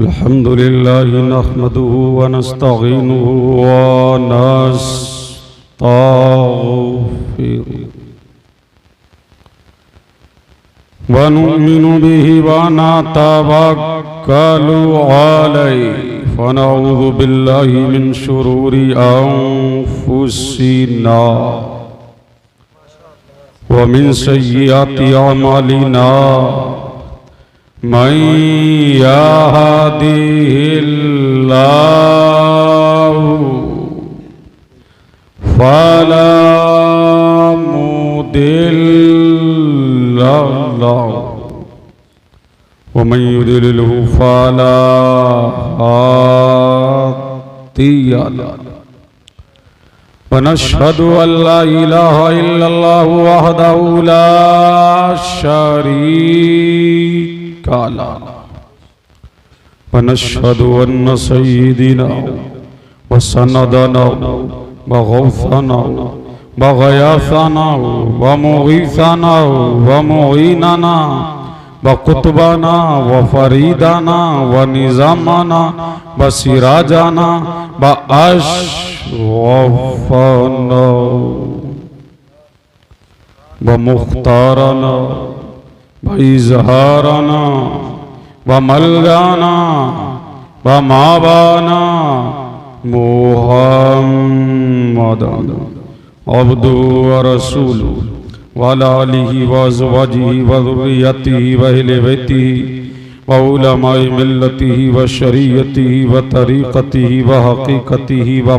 अल्हम्दुलिल्लाह नहमदुहु व नस्तईनुहु व नस्तगफिरुहु व नु'मिनु बिहि व नतवक्कलु अलैहि व नऊज़ु बिल्लाहि मिन शुरूरि अंफुसिना व मिन सय्यिआति अमालिना मन यहदिहिल्लाहु फला मुदिल्ल लहु व मन युद्लिलहु फला हादिय लहु व नशहदु अल्ला इलाहा इल्लल्लाहु वहदहु ला शरीका लहु व नशहदु अन्न सय्यिदना व सनदना व गौसना व गयासना व मुगीसना व मुईनना व कुतुबना व फरीदना व निजामना व सिराजना व अशरफना व मुख्तारना व इजहारना व मलगाना व माबाना मुहम्मदन अब्दुहु व रसूलुहु व अला आलिहि व अज़वाजिहि व ज़ुर्रिय्यतिहि व अहले बैतिहि व उलमाए मिल्लतिहि व शरीयतिहि व तरीक़तिहि व हक़ीक़तिहि व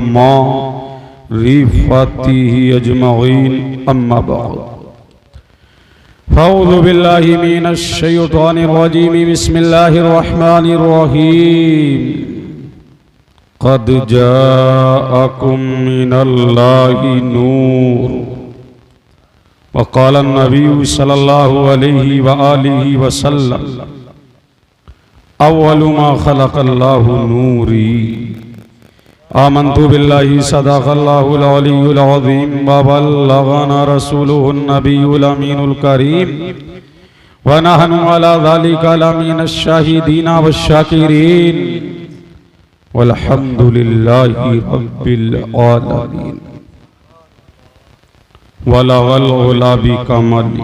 मारिफ़तिहि अजमईन अम्मा बाद फ़अऊज़ु बिल्लाहि मिनश शैतानिर रजीम बिस्मिल्लाहिर रहमानिर रहीम क़द जाअकुम मिनल्लाहि नूर व क़ाल नबी सल्लल्लाहु अलैहि व आलिहि व सल्लम अव्वलु मा ख़लक़ल्लाहु नूरी आमन्तु बिल्लाहि सदक़ल्लाहुल अलियुल अज़ीम व बल्लगना रसूलुहुन नबियुल अमीनुल करीम व नहनु अला ज़ालिका लमिनश शाहिदीन वश्शाकिरीन वल्हम्दुलिल्लाहि रब्बिल आलमीन वलगल उला बिकमली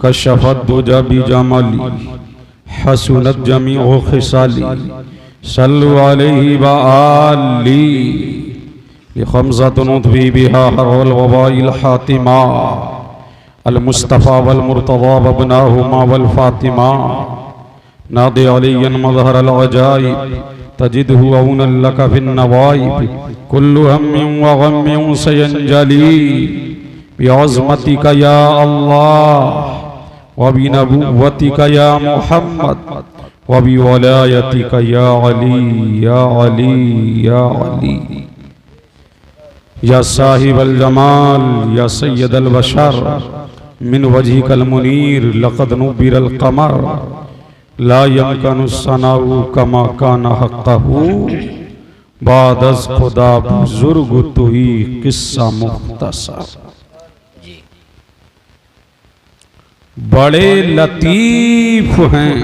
कशफत दुजा बिजमली हसनत जमीउ खिसाली सल्लु अलैहि व आली लिखमसतुन उद्वी बिहा हरवल वबाइल हातिमा अल मुस्तफ़ा वल मुर्तज़ा व इब्नाहुमा वल फातिमा नादि अलियन मज़हर अल अजाइब तजिदहु औनन लका फिन नवाइब कुल्लु हम्मिन व गम्मिन सयंजली बिअज़मतिका या अल्लाह व बिनबुव्वतिका या मुहम्मद व बिवलायतिका या अली या अली या अली या साहिबल जमाल या सय्यदल बशर मिन वजहिकल मुनीर लक़द नुब्बिरल क़मर ला यमकनु सनाउ कमा काना हक़्क़हु बादज़ खुदा बुज़ुर्ग तुही किस्सा मुख्तसर। बड़े लतीफ हैं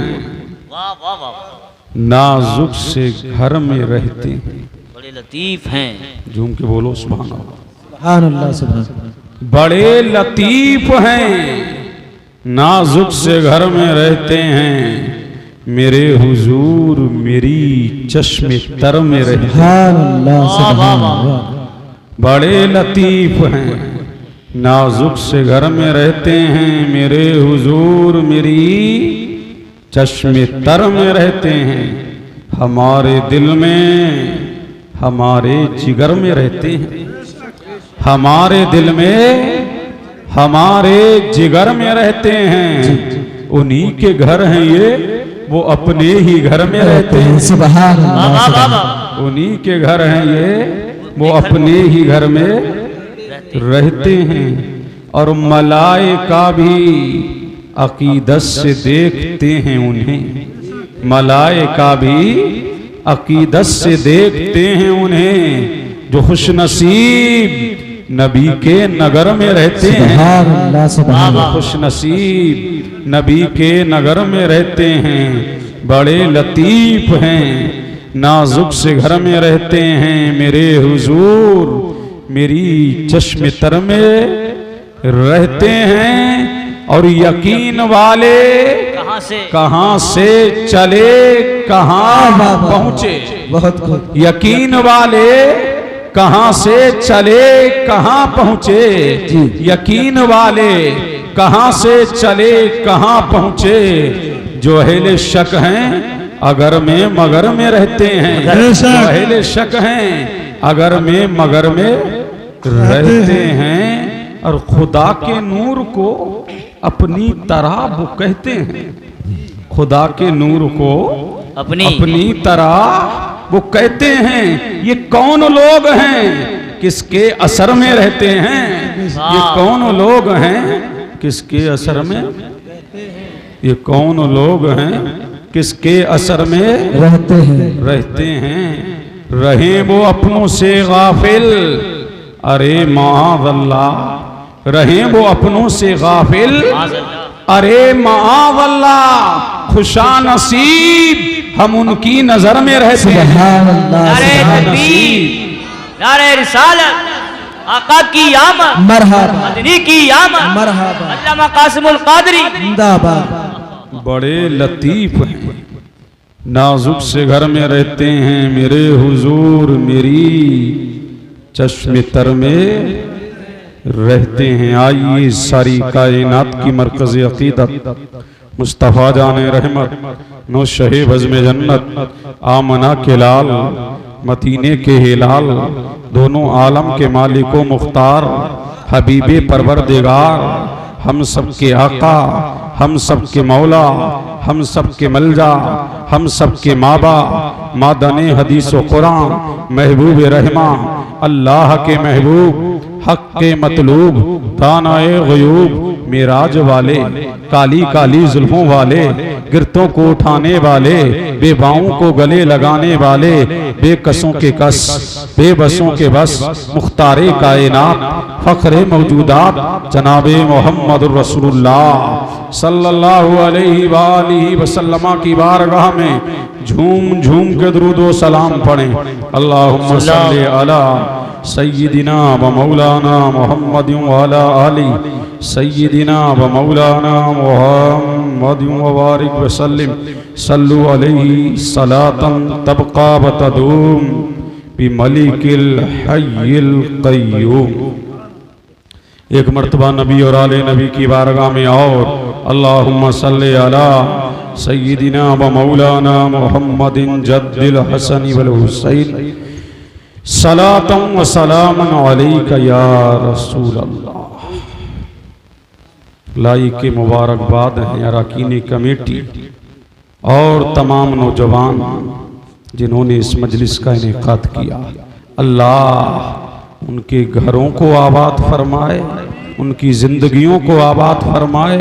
नाजुक से घर में रहते हैं। बड़े लतीफ हैं, झूम के बोलो सुभान अल्लाह। सुभान अल्लाह सुभान। बड़े लतीफ हैं नाजुक से घर में रहते हैं मेरे हुजूर मेरी चश्मे तर में रहते हैं। सुभान अल्लाह सुभान अल्लाह। बड़े लतीफ हैं नाजुक से घर में रहते हैं मेरे हुजूर मेरी चश्मे तर में रहते हैं। हमारे दिल में हमारे जिगर में रहते हैं। हमारे दिल में हमारे जिगर में रहते हैं। उन्हीं के घर हैं ये वो अपने ही घर में रहते हैं। सुभान अल्लाह। उन्हीं के घर हैं ये वो अपने ही घर में रहते हैं। और मलाइका भी अकीदत से देखते हैं उन्हें। मलाइका भी अकीदत से देखते हैं उन्हें जो खुशनसीब नबी के नगर में रहते हैं। खुश नसीब नबी के नगर में रहते हैं। बड़े लतीफ हैं, नाजुक से घर में रहते हैं मेरे हुजूर, मेरी चश्मे तर में रहते हैं। और यकीन वाले कहां से चले कहां पहुंचे, बहुत खूब। यकीन वाले कहां से चले कहां पहुंचे, यकीन वाले कहां से चले कहां पहुंचे। जो अहले शक हैं अगर में मगर में रहते हैं, जो अहले शक हैं अगर में मगर में रहते हैं। और खुदा के नूर को अपनी तरह वो कहते हैं, खुदा के नूर को अपनी तरह वो कहते हैं। ये कौन लोग हैं किसके असर में रहते हैं, ये कौन लोग हैं किसके असर में, ये कौन लोग हैं किसके असर में रहते हैं। रहे वो अपनों से गाफिल, अरे माअल्लाह, रहे वो अपनों से गाफिल, अरे माअल्लाह, खुशा नसीब हम उनकी नजर में रहते हैं। नारे तकबीर, नारे रिसालत, आका की आमद, मरहबा, मदनी की आमद, मरहबा, अल्लामा कासिमुल कादरी जिंदाबाद। बड़े लतीफ हैं, नाजुक से घर में रहते हैं मेरे हुजूर, मेरी चश्मे तर में रहते हैं। आइए सारी कायनात की मरकज़ अक़ीदत मुस्तफ़ा जाने रहमत, नो शहे बज़्म जन्नत, आमना के लाल, मदीने के हिलाल, दोनों आलम के मालिको मुख्तार, हबीबे परवरदिगार, हम सब के आका, हम सब के मौला, हम सब के मलजा, हम सब के माबा, मादने हदीस व कुरान, महबूब रहमा, अल्लाह के महबूब, हक के मतलूब, दानाए गयूब, मिराज वाले, काली काली जुल्फों वाले, गिरतों को उठाने वाले, बेबाओं को गले लगाने वाले, बेकसों के कस, बेबसों के बस, मुख्तारे कायनात, फख्रे मौजूदात, जनाबे मोहम्मदुर रसूलुल्लाह सल्लल्लाहु अलैहि वसल्लम की बारगाह में झूम झूम के दुरूद व सलाम पढ़ें। अल्लाहुम्मा सल्ली अला सय्यिदिना व मौलाना मुहम्मद व अला आलि सय्यिदिना व मौलाना मुहम्मद व बारिक व सल्लिम, सल्लु अलैहि सलातन तबका व तदूम बि मलिकिल हय्यिल क़य्यूम। एक मर्तबा नबी और आले नबी की बारगाह में और अल्लाहुम्मा सल्ली अला सय्यिदिना व मौलाना मुहम्मदिन जद्दिल हसन वल हुसैन सलातम व सलामन अलैका या रसूल अल्लाह। लाई के मुबारकबाद हैं अरकान कमेटी और तमाम नौजवान जिन्होंने इस मजलिस का इनेकाद किया। अल्लाह उनके घरों को आबाद फरमाए, उनकी जिंदगियों को आबाद फरमाए,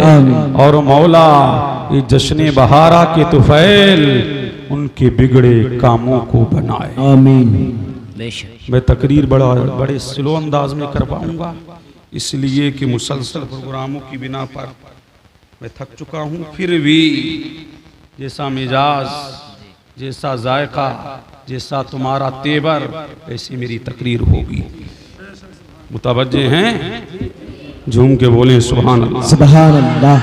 और मौला ये जश्न बहारा के तुफैल उनके बिगड़े कामों को बनाए। आमीन। मैं तकरीर बड़े स्लो अंदाज में कर पाऊंगा, इसलिए कि मुसलसल प्रोग्रामों की बिना पर मैं थक चुका हूँ। फिर भी जैसा मिजाज, जैसा जायका, जैसा तुम्हारा तेवर, ऐसी मेरी तकरीर होगी। मुतवज्जे हैं, झूम के बोले सुभान अल्लाह, सुभान अल्लाह,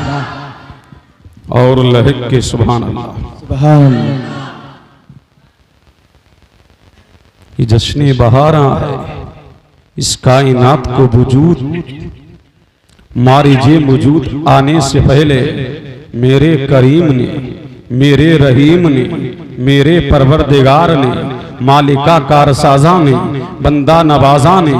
और लहक के सुभान अल्लाह। सुभान अल्लाह। ये जश्न बहारा है, इस कायनात को वजूद मारिजे वजूद आने से पहले मेरे करीम ने, मेरे रहीम ने, मेरे परवरदिगार ने, मालिका कारसाजा ने, बंदा नवाजा ने,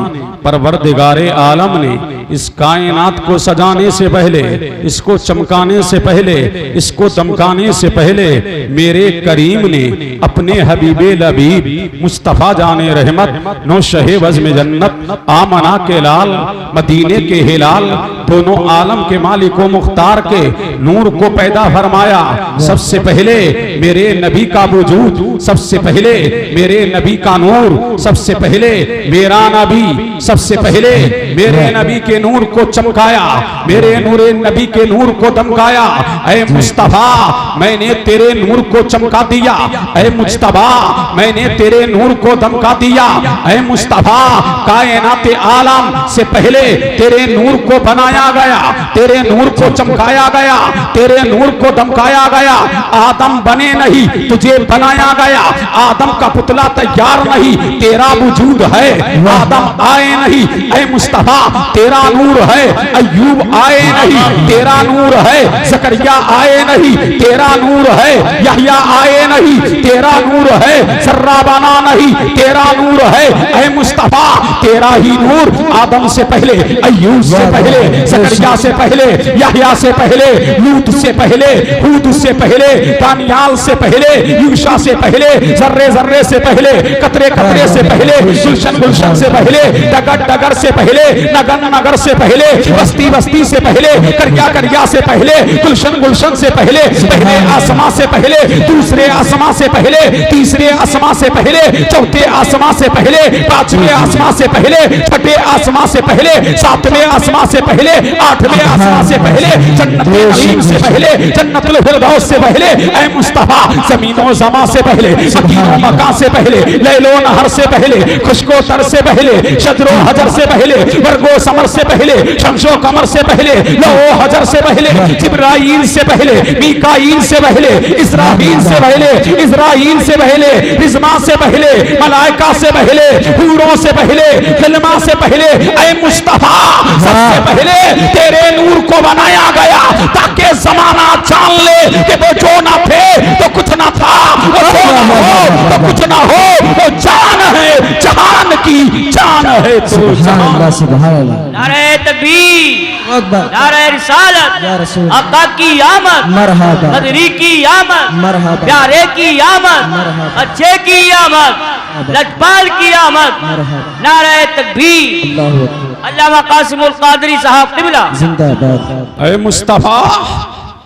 परवरदिगारे आलम ने इस कायनात को सजाने से पहले, इसको चमकाने से पहले, इसको दमकाने से पहले मेरे करीम ने अपने हबीबे लबीब मुस्तफ़ा जाने रहमत, नो शहे बज़्म जन्नत, आमना के लाल, मदीने के हिलाल, दोनों आलम के मालिको मुख्तार के नूर को पैदा फरमाया। सबसे पहले मेरे नबी का वजूद, सबसे पहले मेरे नबी का नूर, सबसे पहले मेरा नबी, सबसे पहले मेरे नबी के नूर को चमकाया, मेरे नूरे नबी के नूर को दमकाया। ऐ मुस्तफा मैंने तेरे नूर को चमका दिया, ऐ मुस्तफा मैंने तेरे नूर को दमका दिया। ऐ मुस्तफा कायनात आलम से पहले तेरे नूर को बनाया गया, तेरे नूर को चमकाया गया, तेरे नूर को दमकाया गया। आदम बने नहीं तुझे बनाया गया, आदम का पुतला तैयार नहीं तेरा वजूद है। आदम आए नहीं ऐ मुस्तफा तेरा नूर है, अय्यूब आए नहीं तेरा नूर है, ज़करिया आए नहीं तेरा नूर है, यहया आए नहीं तेरा नूर है, सर्रा बना नहीं तेरा नूर है। ऐ मुस्तफा तेरा ही नूर आदम से पहले, अय्यूब से पहले, ज़करिया से पहले, यहया से पहले, लूत से पहले, हूद से पहले, दानियाल से पहले, यूशा से पहले, जर्रे जर्रे से पहले, कतरे कतरे से पहले, गुलशन गुलशन से पहले, डगर डगर से पहले, नगर नगर से पहले, बस्ती बस्ती से पहले, करिया करिया से पहले, गुलशन गुलशन से पहले, पहले आसमां से पहले, दूसरे आसमां से पहले, तीसरे आसमां से पहले, चौथे आसमां से पहले, पांचवें आसमां से पहले, छठे आसमां से पहले, सातवें आसमां से पहले, आठवें आसमां से पहले, जन्नत नईम से पहले, जन्नतुल फिरदौस से पहले। ऐ मुस्तफा ज़मीनो ज़मा से पहले, मकीनो मका से पहले, लैलो नहर से पहले, खुशको तर से पहले, शजरो हजर से पहले, वर्गो समर से पहले, शमशो कमर से पहले, लोहो हजर से पहले, जिब्राईल से पहले, मीकाईल से पहले, इस्राफील से पहले, इज़राईल से पहले, रिज़मा से पहले, मलाइका से पहले, हूरों से पहले, कलमा से पहले। ऐ मुस्तफा सबसे पहले तेरे नूर को बनाया गया ताकि जमाना जान ले कि वो जो ना थे तो कुछ ना था, वो जो ना हो तो कुछ ना हो, वो जान है जहान की जान है तो सुभान सुभान अल्लाह। नारे तकबीर, अकबर, नारे रिसालत, या रसूल, आका की आमद, मरहबा, बदरी की आमद, मरहबा, प्यारे की आमद, मरहबा, अच्छे की आमद, लजपाल की आमद। मरहबा, नारे तकबीर, अल्लाहु अकबर, अल्लामा कासिमुल कादरी साहब क़िबला। जिंदाबाद। ऐ मुस्तफा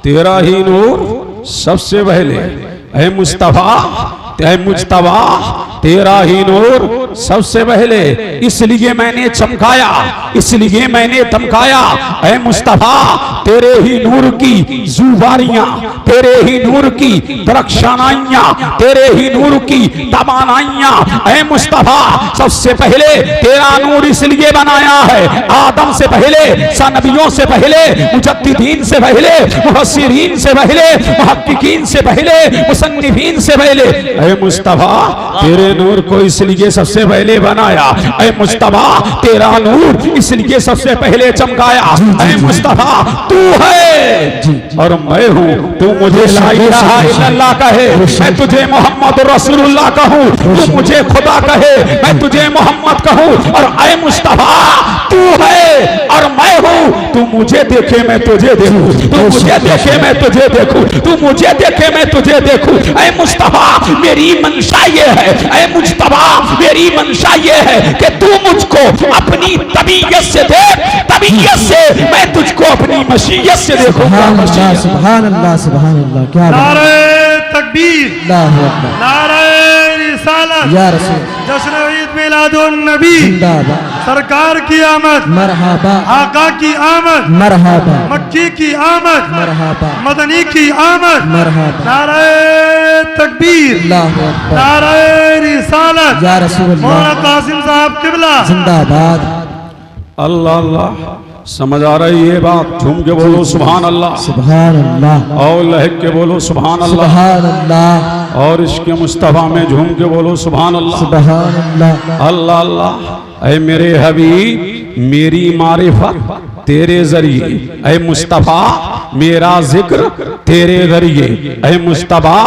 तेरा ही नूर सबसे पहले, ऐ मुस्तफा ऐ मुज्तबा तेरा ही नूर सबसे पहले, इसलिए मैंने चमकाया, इसलिए मैंने दमकाया। ऐ मुस्तफा तेरे ही नूर की जुबारियां, तेरे ही नूर की दरख्शानाइयां, तेरे ही नूर की तमानाइयां। ऐ मुस्तफा सबसे पहले तेरा नूर इसलिए बनाया है, आदम से पहले, नबियों से पहले, मुजद्दिदीन से पहले, मुफस्सिरीन से पहले, मुहक्किकीन से पहले, मुसन्निफीन से पहले। ऐ मुस्तफा तेरे नूर को इसलिए सबसे पहले बनाया, ऐ मुस्तफा तेरा नूर इसलिए सबसे पहले चमकाया। ऐ मुस्तफा तू है और मैं हूँ, तू मुझे ला इलाहा इल्लल्लाह कहे, मैं तुझे मोहम्मद रसूलुल्लाह कहूँ, तू मुझे खुदा कहे, मैं तुझे मोहम्मद कहूँ। और ऐ मुस्तफा तू है और मैं हूँ, तू मुझे देखे मैं तुझे देखूँ, तू मुझे देखे मैं तुझे देखूँ, तू मुझे देखे मैं तुझे देखूँ। ऐ मुस्तफा मेरी मंशा ये है, ऐ मुज्तबा मेरी मंशा ये है कि तू मुझको अपनी तबीयत से देख, तबीयत से मैं तुझको अपनी मशीयत से देखूंगा। सुभान अल्लाह, सुभान अल्लाह। क्या बात, नारे तकबीर, अल्लाहु अकबर, नारे रिसालत, या रसूल, जश्न ईद मिलादुन नबी, जिंदाबाद, सरकार की आमद, मरहबा, आका की आमद, मरहबा, मक्की की आमद, मरहबा, मदनी की आमद। मरहबा, नारे तकबीर, अल्लाहु अकबर, नारे रिसालत, या रसूल मौलाना अल्लाह, कासिम साहब क़िबला। जिंदाबाद। अल्लाह अल्लाह समझ आ रही है बात? झूम के बोलो सुभान अल्लाह, सुभान अल्लाह, और लहक के बोलो सुभान अल्लाह, सुभान अल्लाह, और इसके मुस्तफा में झूम के बोलो सुभान अल्लाह। सुभान अल्लाह। अल्लाह अल्लाह। ऐ मेरे हबीब मेरी मारिफत तेरे जरिए, ऐ मुस्तफा मेरा जिक्र तेरे जरिए। ऐ मुस्तफा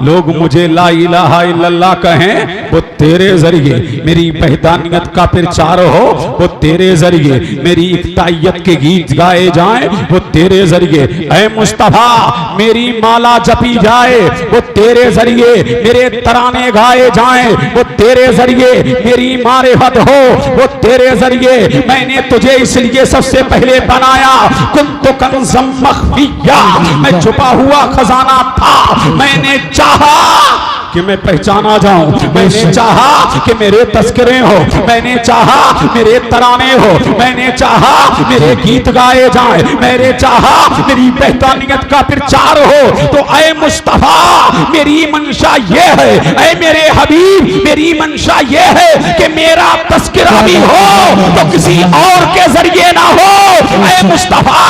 लोग मुझे ला इलाहा इल्लल्लाह कहें वो तेरे जरिए, मेरी वहदानियत का प्रचार हो वो तेरे जरिए, मेरी इक्ताइयत के गीत गाए जाएं वो तेरे जरिए। ऐ मुस्तफा मेरी माला जपी जाए वो तेरे जरिए, मेरे तराने गाए जाएं वो तेरे जरिए, मेरी मारिफत हो वो तेरे जरिए। मैंने तुझे इसलिए सबसे पहले बनाया, कुन्तु कंज़म मख़फ़िय्या, मैं छुपा हुआ खजाना था, मैंने चाहा कि मैं पहचाना जाऊं, मैंने चाहा कि मेरे तस्करे हो, मैंने चाहा मेरे तराने हो, मैंने चाहा मेरे गीत गाए जाएं, मैंने चाहा मेरी बेहतानियत का प्रचार हो। तो ऐ मुस्तफा मेरी मंशा ये है, ऐ मेरे हबीब मेरी मंशा ये है कि मेरा तस्करा भी हो तो किसी और के जरिए ना हो। ऐ मुस्तफा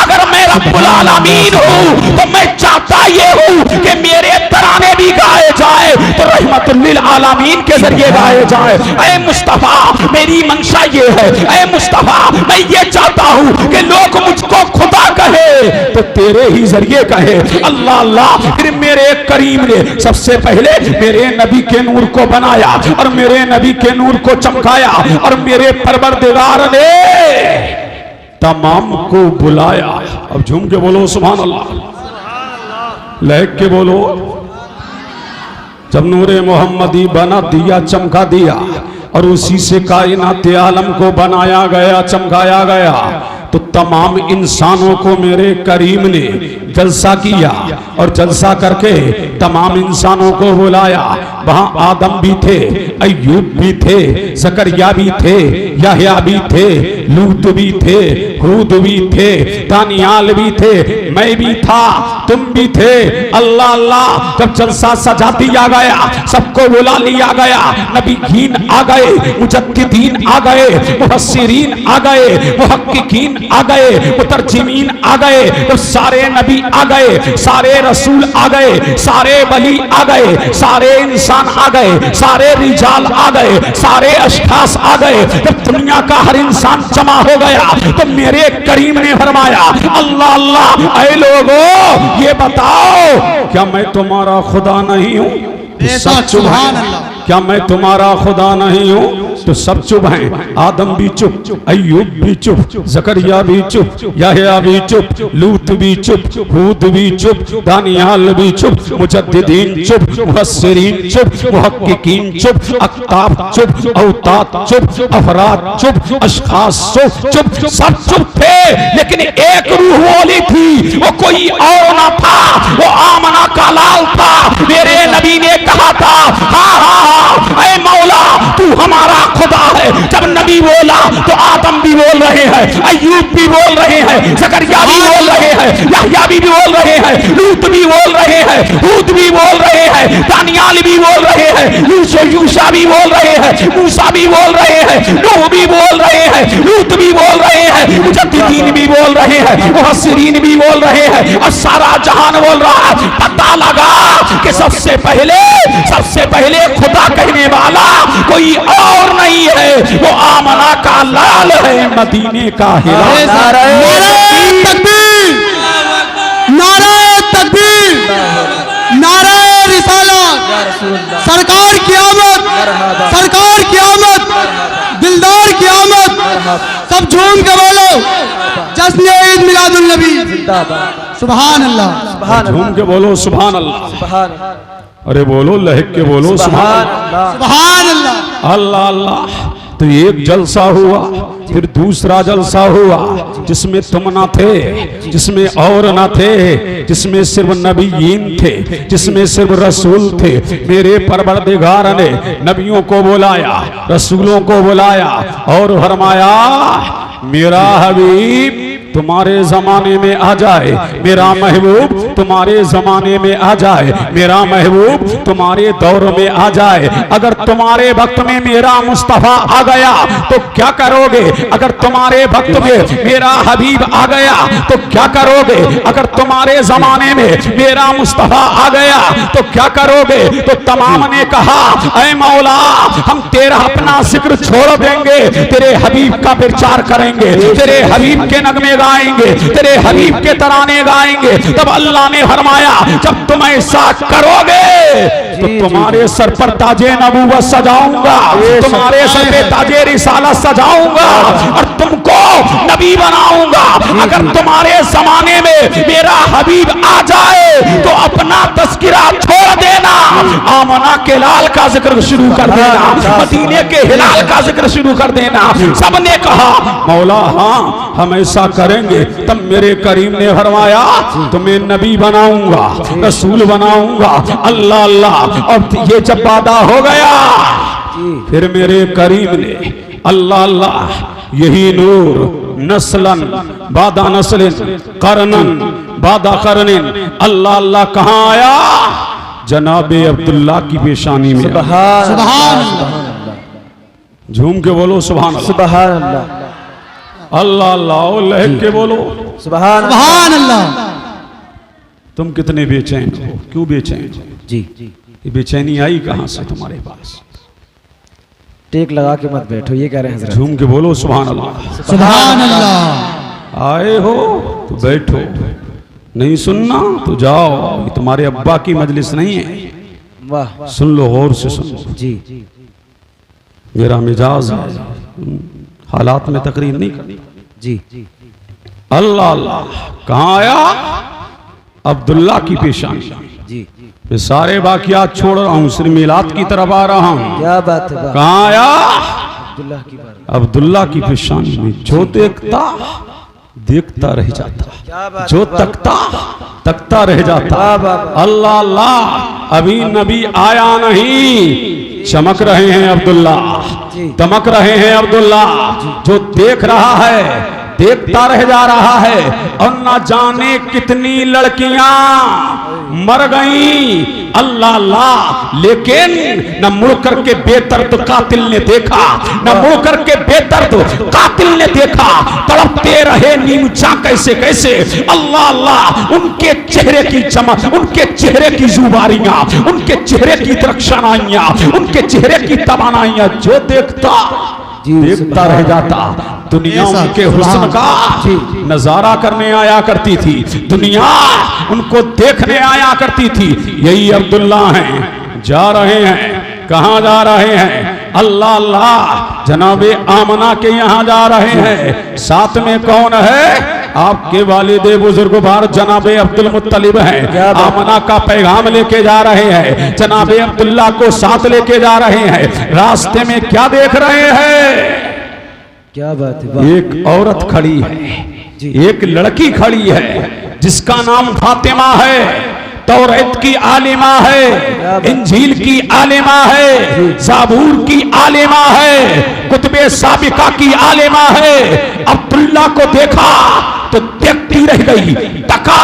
अगर मैं रब्बुल आलमीन हूं तो मैं चाहता ये हूं कि मेरे तराने भी गाए जाए तो रहमतुल लिल आलमीन के जरिए गाए जाए। ऐ मुस्तफा मेरी मंशा ये है, ऐ मुस्तफा मैं ये चाहता हूं कि लोग मुझको खुदा कहे तो तेरे ही जरिए कहे। अल्लाह अल्लाह। फिर मेरे करीम ने सबसे पहले मेरे नबी के नूर को बनाया और मेरे नबी के नूर को चमकाया और मेरे परवरदिगार ने तमाम को बुलाया। अब झूम के बोलो सुभान अल्लाह, लहक के बोलो। जब नूरे मोहम्मदी बना दिया, चमका दिया और उसी से कायनात आलम को बनाया गया, चमकाया गया, तो तमाम इंसानों को मेरे करीम ने जलसा किया और जलसा करके तमाम इंसानों को बुलाया। वहां आदम भी थे, अय्यूब भी थे, जकरिया भी थे, यहया भी थे, लूत भी थे, हूद भी थे, दानियाल भी थे, मैं भी था, तुम भी थे। अल्लाह अल्लाह। जब जलसा सजा दिया गया, सबको बुला लिया गया, नबीयीन आ गए, मुजद्दिदीन आ गए, मुफस्सिरीन आ गए, मुहक्किकीन आ गए, मुतरजिमीन आ गए, तो सारे नबी आ गए, सारे रसूल आ गए, सारे वली आ गए, सारे इंसान आ गए, सारे रिजाल आ गए, सारे अशखास आ गए। जब दुनिया का हर इंसान जमा हो गया तो मेरे करीम ने फरमाया अल्लाह अल्लाह, ऐ लोगों ये बताओ क्या मैं तुम्हारा खुदा नहीं हूं? सब चुप हैं। क्या मैं तुम्हारा खुदा नहीं हूं? तो सब चुप हैं। आदम भी चुप, अय्यूब भी चुप, जकरिया भी चुप, यहया भी चुप, लूत भी चुप, हूद भी चुप, दानियाल भी चुप, मुजद्दिदीन चुप, मुफस्सिरीन चुप, मुहक्किकीन चुप, अक्ताब चुप, औताद चुप, अफराद चुप, अशखास चुप, सब चुप थे। लेकिन एक रूह बोली थी, वो कोई और ना था, वो आमना का लाल था। मेरे नबी ने कहा था हाँ हाँ ऐ मौला तू हमारा खुदा है। जब नबी बोला तो आदम भी बोल रहे हैं, अय्यूब भी बोल रहे हैं, जकरिया भी बोल रहे हैं, यहया भी बोल रहे हैं, लूत भी बोल रहे हैं, हूद भी बोल रहे हैं, दानियाल भी बोल रहे हैं, यूशा भी बोल रहे हैं, मूसा भी बोल रहे हैं, नूह भी बोल रहे हैं, लूत भी बोल रहे हैं, मुजद्दिदीन भी बोल रहे हैं, मुफस्सिरीन भी बोल रहे हैं और सारा जहान बोल रहा है। पता लगा कि सबसे पहले खुदा कहने वाला कोई और नहीं है, वो आमना का लाल है, मदीने का हिलाल। नारे तकबीर, नारे तकबीर, नारे रिसालत, सरकार की आमद, सरकार की आमद, दिलदार की आमद। सब झूम के बोलो जश्न ईद मिलादुन नबी, सुभान अल्लाह। झूम के बोलो सुभान अल्लाह। अरे बोलो लहक के बोलो सुभान अल्लाह। अल्लाह अल्लाह। तो एक जलसा हुआ, फिर दूसरा जलसा हुआ जिसमें तुम ना थे, जिसमें और ना थे, जिसमें सिर्फ नबीयीन थे, जिसमें सिर्फ रसूल थे। मेरे परवरदिगार ने नबियों को बुलाया, रसूलों को बुलाया और फरमाया मेरा हबीब तुम्हारे जमाने में आ जाए, मेरा महबूब तुम्हारे जमाने में आ जाए, मेरा महबूब तुम्हारे दौर में आ जाए। अगर तुम्हारे वक्त में मेरा मुस्तफा आ गया तो क्या करोगे? अगर तुम्हारे वक्त में मेरा हबीब आ गया तो क्या करोगे? अगर तुम्हारे जमाने में मेरा मुस्तफा आ गया तो क्या करोगे? तो तमाम ने कहा ऐ मौला हम तेरा अपना जिक्र छोड़ देंगे, तेरे हबीब का प्रचार करेंगे, तेरे हबीब के नगमे गाएंगे, तेरे हबीब के तराने गाएंगे। तब अल्लाह ने फरमाया जब तुम ऐसा करोगे तो तुम्हारे सर पर ताजे नबूवत सजाऊंगा, तुम्हारे सर पे ताजे रिसालत सजाऊंगा और तुमको नबी बनाऊंगा। अगर तुम्हारे जमाने में मेरा हबीब आ जाए तो अपना तस्किरा छोड़ देना, आमना के लाल का जिक्र शुरू कर देना, मदीने के हिलाल का जिक्र शुरू कर देना। सबने कहा मौला हाँ हम ऐसा करेंगे। तब मेरे करीम ने फरमाया तुम्हें नबी बनाऊंगा, रसूल बनाऊंगा। अल्लाह अल्लाह। और ये जब वादा हो गया फिर मेरे करीम ने अल्लाह अल्लाह यही नूर नस्लन बादा नस्लिन करनन बादा करनिन अल्लाह अल्लाह कहाँ आया? जनाबे अब्दुल्ला की पेशानी में। सुभान झूम के बोलो सुभान अल्लाह। सुभान अल्लाह। अल्लाह अल्लाह लहक के बोलो सुभान अल्लाह। तुम कितने बेचैन हो? क्यों बेचैन हो? जी ये बेचैनी आई कहां से तुम्हारे पास? टेक लगा के मत बैठो, ये कह रहे हैं हजरत। झूम के बोलो सुभान अल्लाह। सुभान अल्लाह। आए हो तो बैठो, नहीं सुनना तो जाओ, ये तुम्हारे अब्बा की मजलिस नहीं है। वाह। सुन लो, गौर से सुन लो। जी मेरा मिजाज है हालात में तकरीर नहीं करनी। जी अल्लाह अल्लाह कहाँ आया? अब्दुल्ला की पेशानी। जी मैं सारे वाकियात छोड़ रहा हूँ, सिर्फ मिलाद की तरफ आ रहा हूँ। क्या बात है। कहाँ आया? अब्दुल्ला की बात। अब्दुल्ला की पेशानी में जो देखता देखता रह जाता, जो तकता तकता रह जाता। अल्लाह अल्लाह अभी नबी आया नहीं, चमक रहे हैं अब्दुल्ला, दमक रहे हैं अब्दुल्ला। जो देख रहा है देखता रह जा रहा है, और ना जाने कितनी लड़कियां मर गईं। अल्लाह अल्लाह, लेकिन न मुड़ करके बेदर्द कातिल ने देखा, न मुड़ करके बेदर्द कातिल ने देखा। तड़पते रहे नीमचा कैसे कैसे। अल्लाह अल्लाह, उनके चेहरे की चमक, उनके चेहरे की जुबारियां, उनके चेहरे की दरख्शानाइयां, उनके चेहरे की तवानाइयां जो देखता देखता रह जाता। दुनिया उनके हुस्न का नजारा करने आया करती थी, दुनिया उनको देखने आया करती थी। यही अब्दुल्ला हैं, जा रहे हैं। कहाँ जा रहे हैं? अल्लाह अल्लाह जनाबे आमना के यहाँ जा रहे हैं। साथ में कौन है? आपके वालिदे बुजुर्गवार जनाबे अब्दुल मुत्तलिब हैं। आमना का पैगाम लेके जा रहे हैं, जनाबे अब्दुल्ला को साथ लेके जा रहे हैं। रास्ते में क्या देख रहे हैं? क्या बात है। एक औरत खड़ी है, एक लड़की खड़ी है जिसका नाम फातिमा है। तौरात की आलिमा है, इंजील की आलिमा है, ज़बूर की आलिमा है, कुतुबे साबिका की आलिमा है। अब्दुल्ला को देखा तो देखती रह गई, तका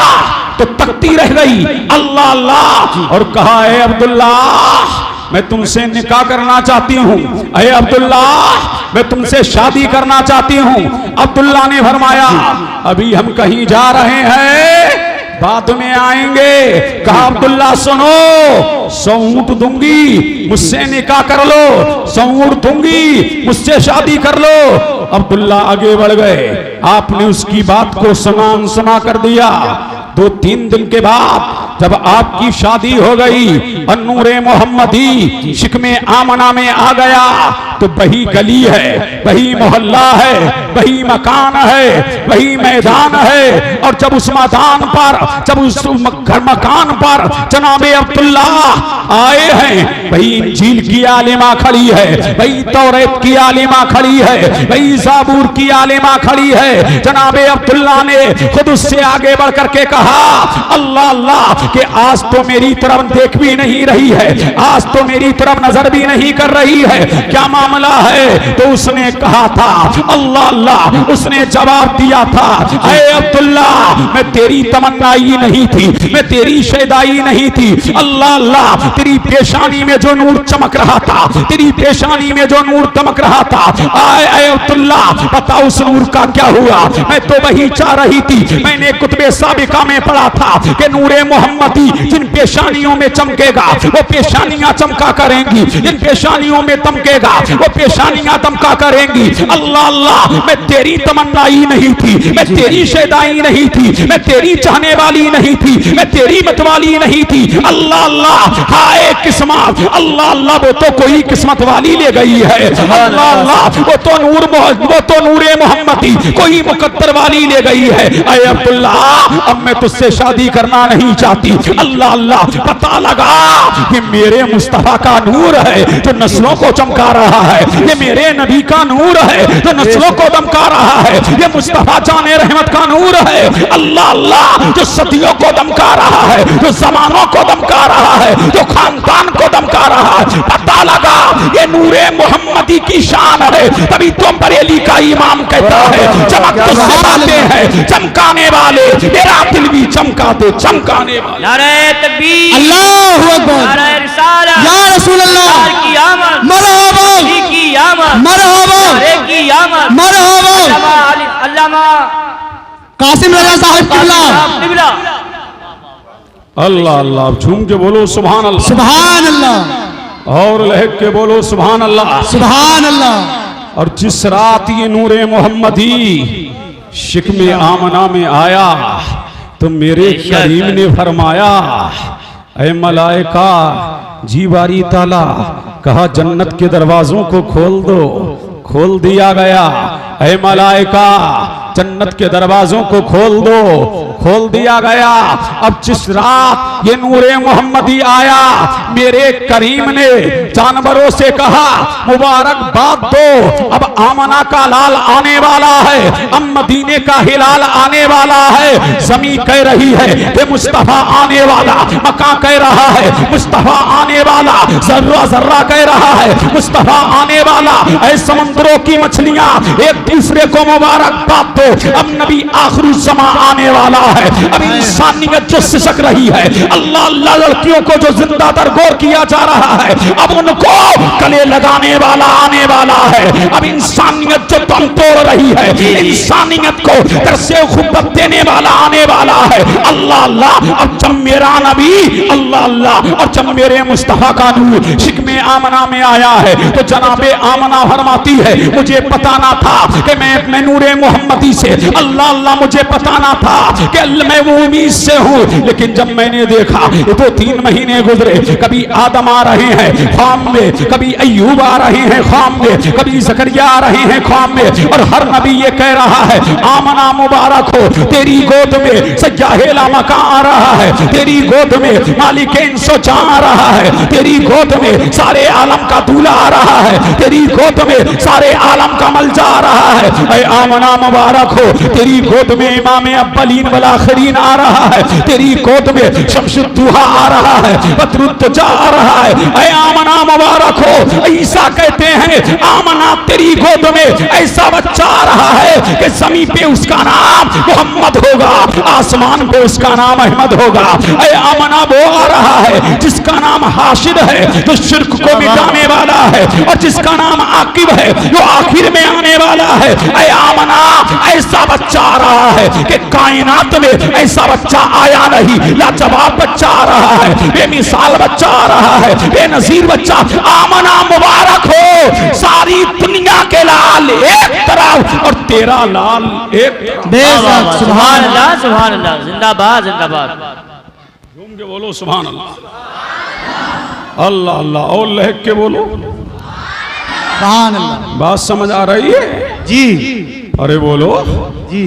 तो तकती रह गई। अल्लाह अल्लाह, और कहा है अब्दुल्ला मैं तुमसे निकाह करना चाहती हूँ। अरे अब्दुल्ला मैं तुमसे शादी करना चाहती हूँ। अब्दुल्ला ने फरमाया अभी हम कहीं जा रहे हैं, बाद में आएंगे। कहा अब्दुल्ला सुनो, 100 ऊंट दूंगी, मुझसे निकाह कर लो। 100 ऊंट दूंगी, मुझसे शादी कर लो। अब्दुल्ला आगे बढ़ गए, आपने उसकी बात को सुना कर दिया। 2-3 दिन के बाद जब आपकी शादी हो गई और नूरे मोहम्मदी शिकमे आमना में आ गया, तो वही गली है, वही मोहल्ला है, वही मकान है, वही मैदान है। और जब उस मैदान पर, जब उस मकान पर जनाबे अब्दुल्ला आए हैं, वही इंजील की आलिमा खड़ी है, वही तौरात की आलिमा खड़ी है, वही ज़बूर की आलिमा खड़ी है। जनाबे अब्दुल्ला ने खुद उससे आगे बढ़ करके कहा अल्लाह अल्लाह कि आज तो मेरी तरफ देख भी नहीं रही है, आज तो मेरी तरफ नजर भी नहीं कर रही है, क्या मामला है? तो उसने कहा था अल्लाह अल्लाह, उसने जवाब दिया था अरे अब्दुल्ला मैं तेरी तमन्नाई नहीं थी, मैं तेरी शैदाई नहीं थी। अल्लाह अल्लाह, तेरी पेशानी में जो नूर चमक रहा था, तेरी पेशानी में जो नूर चमक रहा था, आए अब्दुल्ला बता उस नूर का क्या हुआ? मैं तो वही चाह रही थी, मैंने कुतुबे साबिका में पढ़ा था कि नूरे मोहम्मदी जिन पेशानियों में चमकेगा वो पेशानियां चमका करेंगी, जिन पेशानियों में चमकेगा वो पेशानियां चमका करेंगी। अल्लाह अल्लाह, मैं तेरी तमन्नाई नहीं थी, मैं तेरी शैदाई नहीं थी, मैं तेरी चाहने वाली नहीं थी, मैं तेरी मतवाली नहीं थी। अल्लाह अल्लाह, हाय किस्मत, अल्लाह अल्लाह वो तो कोई किस्मत वाली ले गई है। अल्लाह अल्लाह, वो तो नूरे मोहम्मदी कोई मुकद्दर वाली ले गई है। अरे अब्दुल्ला अब मैं तुझसे शादी करना नहीं चाहती। अल्लाह अल्लाह, पता लगा कि मेरे मुस्तफा का नूर है जो नस्लों को चमका रहा है, ये मेरे नबी का नूर है जो नस्लों को दमका रहा है। ये मुस्तफा जाने रहमत का नूर है। अल्लाह अल्लाह, जो सदियों को दमका रहा है, जो जमानों को दमका रहा है, जो खानदान को दमका रहा है। पता लगा ये नूरे मोहम्मदी की शान है। तभी तो बरेली का इमाम कहता है, चमक तो सिखाते हैं चमकाने वाले, मेरा दिल भी चमकाते चमकाने वाले। नारे तकबीर, अल्लाहु अकबर, नारे रिसालत, या रसूल अल्लाह, सरकार की आमद, मरहबा, नबी की आमद, मरहबा, नारे की आमद, मरहबा। अल्लामा कासिम रजा साहब किबला, किबला। अल्लाह अल्लाह, झूम के बोलो सुभान अल्लाह, सुभान अल्लाह, और लहक के बोलो सुभान अल्लाह। सुभान अल्लाह। और जिस रात ये नूरे मोहम्मदी शिकमे आमना में आया तो मेरे करीम ने फरमाया, ऐ मलाइका जी बारी ताला, कहा जन्नत के दरवाजों को खोल दो। खोल दिया गया। ऐ मलाइका जन्नत के दरवाजों को खोल दो। खोल दिया गया। अब जिस रात ये नूरे मोहम्मदी आया, मेरे करीम ने जानवरों से कहा मुबारकबाद दो, अब आमना का लाल आने वाला है, अब मदीने का हिलाल आने वाला है। ज़मीं कह रही है ये मुस्तफा आने वाला, मक्का कह रहा है मुस्तफा आने वाला, जर्रा जर्रा कह रहा है मुस्तफा आने वाला। ऐ समुद्रों की मछलियां एक दूसरे को मुबारकबाद दो, अब नबी आखिरी ज़मा आने वाला है। अब इंसानियत जो सिसक रही है, अल्लाह अल्लाह लड़कियों को जो जिंदा दरगोर किया जा रहा है, अब उनको गले लगाने वाला आने वाला है। अब इंसानियत जो दम तोड़ रही है, इंसानियत को तरसे खुब्बत देने वाला आने वाला है। अल्लाह अल्लाह, अब जब मेरा नबी अल्लाह अल्लाह और जब मेरे मुस्तफा का नूर शिकमे आमना में आया है, तो जनाबे आमना फरमाती है मुझे पता ना था कि मैं नूरे मोहम्मदी से, अल्लाह अल्लाह मुझे पता ना था कि मैं वो उम्मीद से हूँ। लेकिन जब मैंने देखा ये तो 3 महीने गुजरे, कभी आदम आ रहे हैं ख्वाब में, कभी अय्यूब आ रहे हैं ख्वाब में, कभी ज़करिया आ रहे हैं ख्वाब में, और हर नबी ये कह रहा है आमना मुबारक हो, तेरी गोद में सज्जाहेला मका आ रहा है, तेरी गोद में मालिक इंसो जा आ रहा है, तेरी गोद में सारे आलम का दूल्हा आ रहा है, तेरी गोद में सारे आलम का मलजा आ रहा है। ऐ आमना मुबारक हो, तेरी गोद में इमाम अव्वलीन वल आखिरीन आ रहा है, तेरी गोद में शम्सुद्दुहा आ रहा है, बद्रुद्दुजा आ रहा है। ऐ आमना मुबारक हो। ईसा कहते हैं आमना तेरी गोद में ऐसा बच्चा आ रहा है कि ज़मीन पे उसका नाम मोहम्मद होगा, आसमान पे उसका नाम अहमद होगा। ऐ आमना वो आ रहा है जिसका नाम हाशिर है, जो शिर्क को मिटाने वाला है, और जिसका नाम आकिब है, जो आखिर में आने वाला है। ऐ आमना ऐसा बच्चा आ रहा है कि कायनात में ऐसा बच्चा आया नहीं, लाजवाब बच्चा आ रहा है, बेमिसाल बच्चा आ रहा है, बेनजीर बच्चा। आमना मुबारक हो, सारी दुनिया के लाल एक तरफ और तेरा लाल एक तरफ। बेशक, सुभान अल्लाह, सुभान अल्लाह, जिंदाबाद जिंदाबाद। झूम के बोलो सुभान अल्लाह, अल्लाह अल्लाह, और लहक के बोलो सुभान अल्लाह। बात समझ आ रही है जी अरे बोलो जी,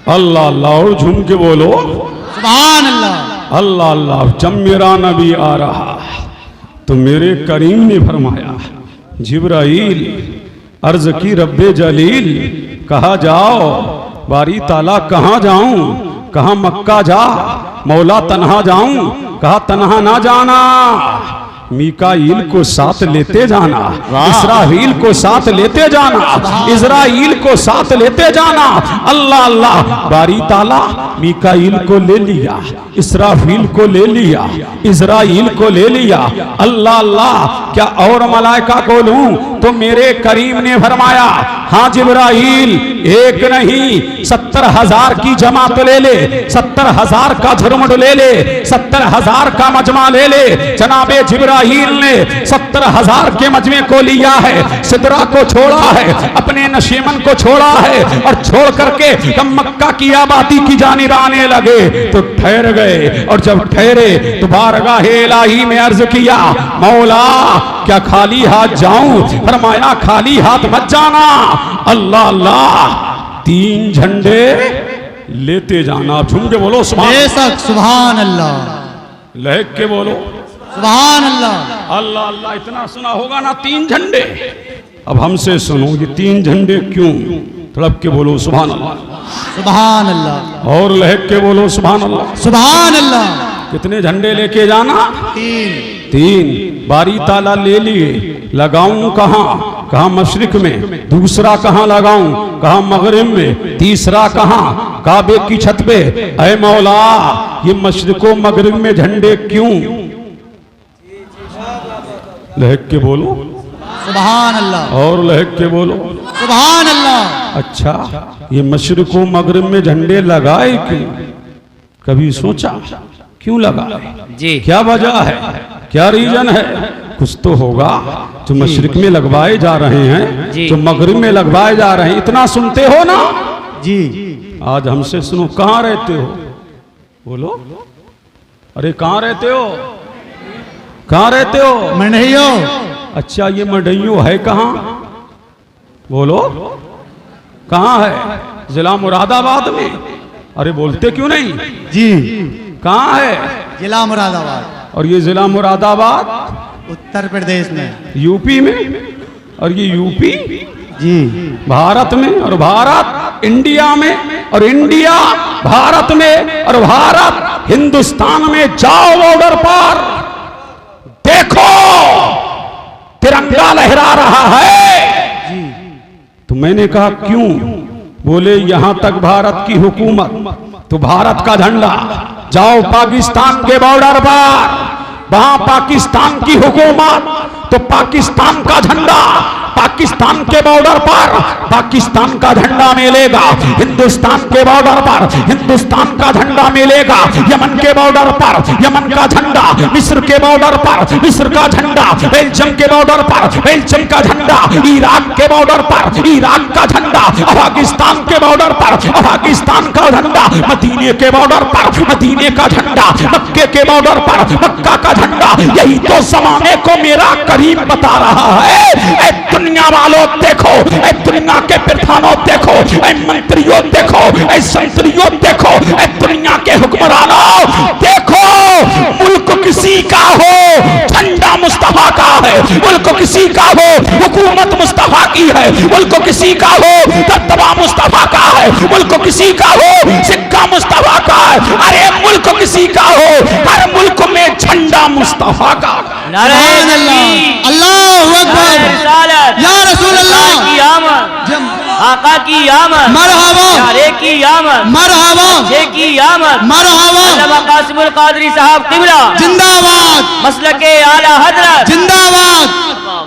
अल्लाह अल्लाह, और झूम के बोलो सुभान अल्लाह। अल्लाह अल्लाह। जब मेरा नबी आ रहा तो मेरे करीम ने फरमाया जिब्राइल अर्ज की रब्बे जलील, कहा जाओ बारी ताला, कहाँ जाऊं, कहा मक्का जा, मौला तन्हा जाऊं, कहा तन्हा ना जाना, मीकाईल को साथ लेते जाना, इसराइल को साथ लेते जाना, इजराइल को साथ लेते जाना। अल्लाह अल्लाह, बारी ताला मीकाईल को ले लिया, इसराइल को ले लिया, इजराइल को ले लिया। अल्लाह अल्लाह, क्या और मलाइका को लूं? तो मेरे करीम ने फरमाया हाँ जिब्राइल, एक नहीं 70,000 की जमात ले ले, 70,000 का झुरमुट ले ले, 70,000 का मजमा ले ले। जनाबे जिब्राइल ने 70,000 के मजमे को लिया है, सिदरा को छोड़ा है, अपने नशीमन को छोड़ा है, और छोड़ करके जब मक्का की आबादी की जानिब आने लगे तो ठहर गए। और जब ठहरे तो बारगाह इलाही में अर्ज किया मौला क्या खाली हाथ जाऊं? फरमाया खाली हाथ मत जाना, अल्लाह अल्लाह 3 झंडे लेते जाना। झूम के बोलो सुभान, बेशक, सुभान अल्लाह, लहक के बोलो सुभान अल्लाह। अल्लाह अल्लाह। इतना सुना होगा ना 3 झंडे। अब हमसे सुनो ये 3 झंडे क्यों? तड़प के बोलो सुभान अल्लाह, सुभान अल्लाह, और लहक के बोलो सुभान अल्लाह। सुभान अल्लाह। कितने झंडे लेके जाना? 3। बारी ताला ले लिए, लगाऊं कहाँ? कहा मशरिक में। दूसरा कहाँ लगाऊं? कहा मगरिब में। तीसरा कहाँ? काबे की छत पे। ऐ मौला, ये मशरिको मगरिब में झंडे क्यों? लहक के बोलो सुभान अल्लाह, और लहक के बोलो सुभान अल्लाह। अच्छा, ये मशरिको मगरिब में झंडे लगाए क्यों? कभी सोचा क्यों लगाए? जी। क्या वजह है? क्या रीजन है? कुछ तो होगा। जो मशरिक में लगवाए जा रहे हैं, जी। जो मगरिब में लगवाए जा रहे हैं, इतना सुनते हो ना? जी। आज हमसे सुनो, कहाँ रहते हो? बोलो, अरे कहाँ रहते हो? कहाँ रहते हो? मढ़इयो। अच्छा, ये मढ़इयो है कहाँ? बोलो, कहाँ है? जिला मुरादाबाद में। अरे बोलते क्यों नहीं? जी। कहाँ है? जिला मुरादाबाद। और ये जिला मुरादाबाद उत्तर प्रदेश में। यूपी में। और ये यूपी जी। भारत में, और भारत इंडिया में, और इंडिया भारत में, और भारत हिंदुस्तान में। जाओ बॉर्डर पर, देखो तिरंगा लहरा रहा है। तो मैंने कहा क्यों? बोले यहां तक भारत की हुकूमत, तो भारत का झंडा। जाओ पाकिस्तान के बॉर्डर पर, वहां पाकिस्तान की हुकूमत, तो पाकिस्तान का झंडा। पाकिस्तान के बॉर्डर पर पाकिस्तान का झंडा मिलेगा, हिंदुस्तान के बॉर्डर पर हिंदुस्तान का झंडा मिलेगा, यमन के बॉर्डर पर यमन का झंडा, मिस्र के बॉर्डर पर मिस्र का झंडा, बेल्जियम के बॉर्डर पर बेल्जियम का झंडा, इराक के बॉर्डर पर इराक का झंडा, अफगानिस्तान के बॉर्डर पर अफगानिस्तान का झंडा, मदीने के बॉर्डर पर मदीने का झंडा, मक्के के बॉर्डर पर मक्का का झंडा। यही तो जमाने को मेरा करीम बता रहा है। दुनिया वालों देखो, दुनिया के प्रधानों देखो, मंत्रियों देखो, संतरियों देखो, दुनिया के हुक्मरानों देखो, मुल्क किसी का हो झंडा मुस्तफा का है, मुल्क किसी का हो हुकूमत मुस्तफा की है, मुल्क किसी का हो दबदबा मुस्तफा का है, मुल्क किसी का हो सिक्का मुस्तफा का है। अरे मुल्क किसी का हो, हर मुल्क में झंडा मुस्तफा का। सुभान अल्लाह, अल्लाहु अकबर, या रसूल अल्लाह की आमद, आका की आमद, मरहबा, प्यारे की आमद, मरहबा, अच्छे की आमद, मरहबा, अल्लामा कासिमुल कादरी साहब किबला जिंदाबाद, मसलके आला हजरत जिंदाबाद।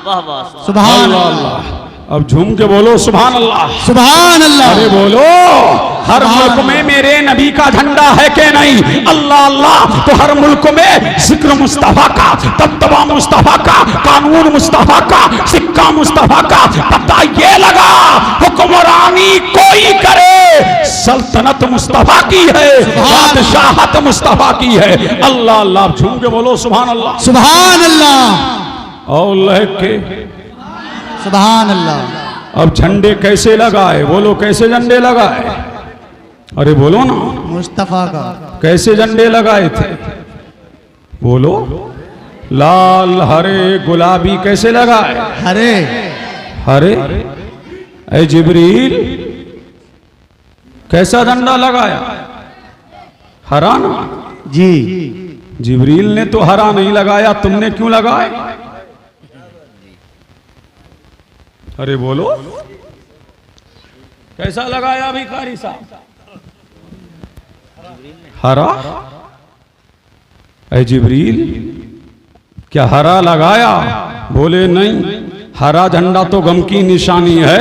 वाह वाह। सुभान अल्लाह, अब झूम के बोलो सुभान अल्लाह, सुभान अल्लाह। अरे बोलो, हर मुल्क में मेरे नबी का झंडा है कि नहीं? अल्लाह अल्लाह। तो हर मुल्क में जिक्र मुस्तफा का, दबदबा मुस्तफा का, कानून मुस्तफा का, सिक्का मुस्तफा का। पता ये लगा हुक्मरानी कोई करे, सल्तनत मुस्तफा की है, बादशाहत मुस्तफा की है। अल्लाह अल्लाह। झूम के बोलो सुभान अल्लाह, सुभान अल्लाह, और लहक के सुभान अल्लाह। अब झंडे कैसे लगाए? बोलो कैसे झंडे लगाए? अरे बोलो ना, मुस्तफा का। कैसे झंडे लगाए थे? बोलो, लाल हरे गुलाबी कैसे लगाए? हरे। हरे। ऐ जिब्रील, कैसा झंडा लगाया? हरा ना? जी। जिब्रील ने तो हरा नहीं लगाया, तुमने क्यों लगाए? अरे बोलो, कैसा लगाया भिखारी साहब? हरा। ऐ जिब्रील, क्या हरा लगाया? बोले नहीं, हरा झंडा तो गम की निशानी है,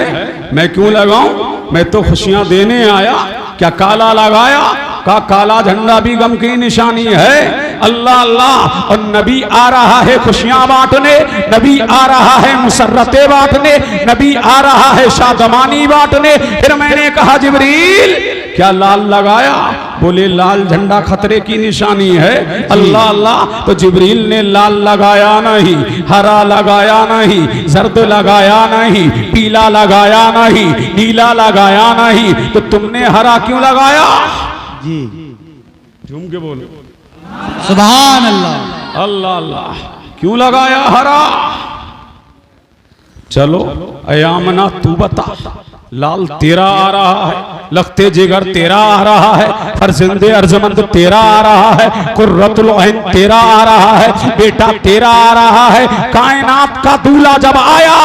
मैं क्यों लगाऊं? मैं तो खुशियां देने आया। क्या काला लगाया? का काला झंडा भी गम की निशानी है। अल्लाह अल्लाह। और नबी आ रहा है खुशियां बांटने, नबी आ रहा है मुसर्रतें बांटने, नबी आ रहा है शादमानी बांटने। फिर मैंने कहा जिब्रील, क्या लाल लगाया? बोले लाल झंडा खतरे की निशानी है। अल्लाह अल्लाह। तो जिब्रील ने लाल लगाया नहीं, हरा लगाया नहीं, जर्द लगाया नहीं, पीला लगाया नहीं, नीला लगाया नहीं, तो तुमने हरा क्यों लगाया? जी। झूम के बोलो सुभान अल्लाह, अल्लाह अल्लाह। क्यों लगाया हरा? चलो अयामना तू बता, लाल तेरा आ रहा है, लखते जिगर तेरा आ रहा है, फरजिंदे अर्जमंद तेरा आ रहा है, कुर्रतुल ऐन तेरा आ रहा है, बेटा तेरा आ रहा है। कायनात का दूल्हा जब आया,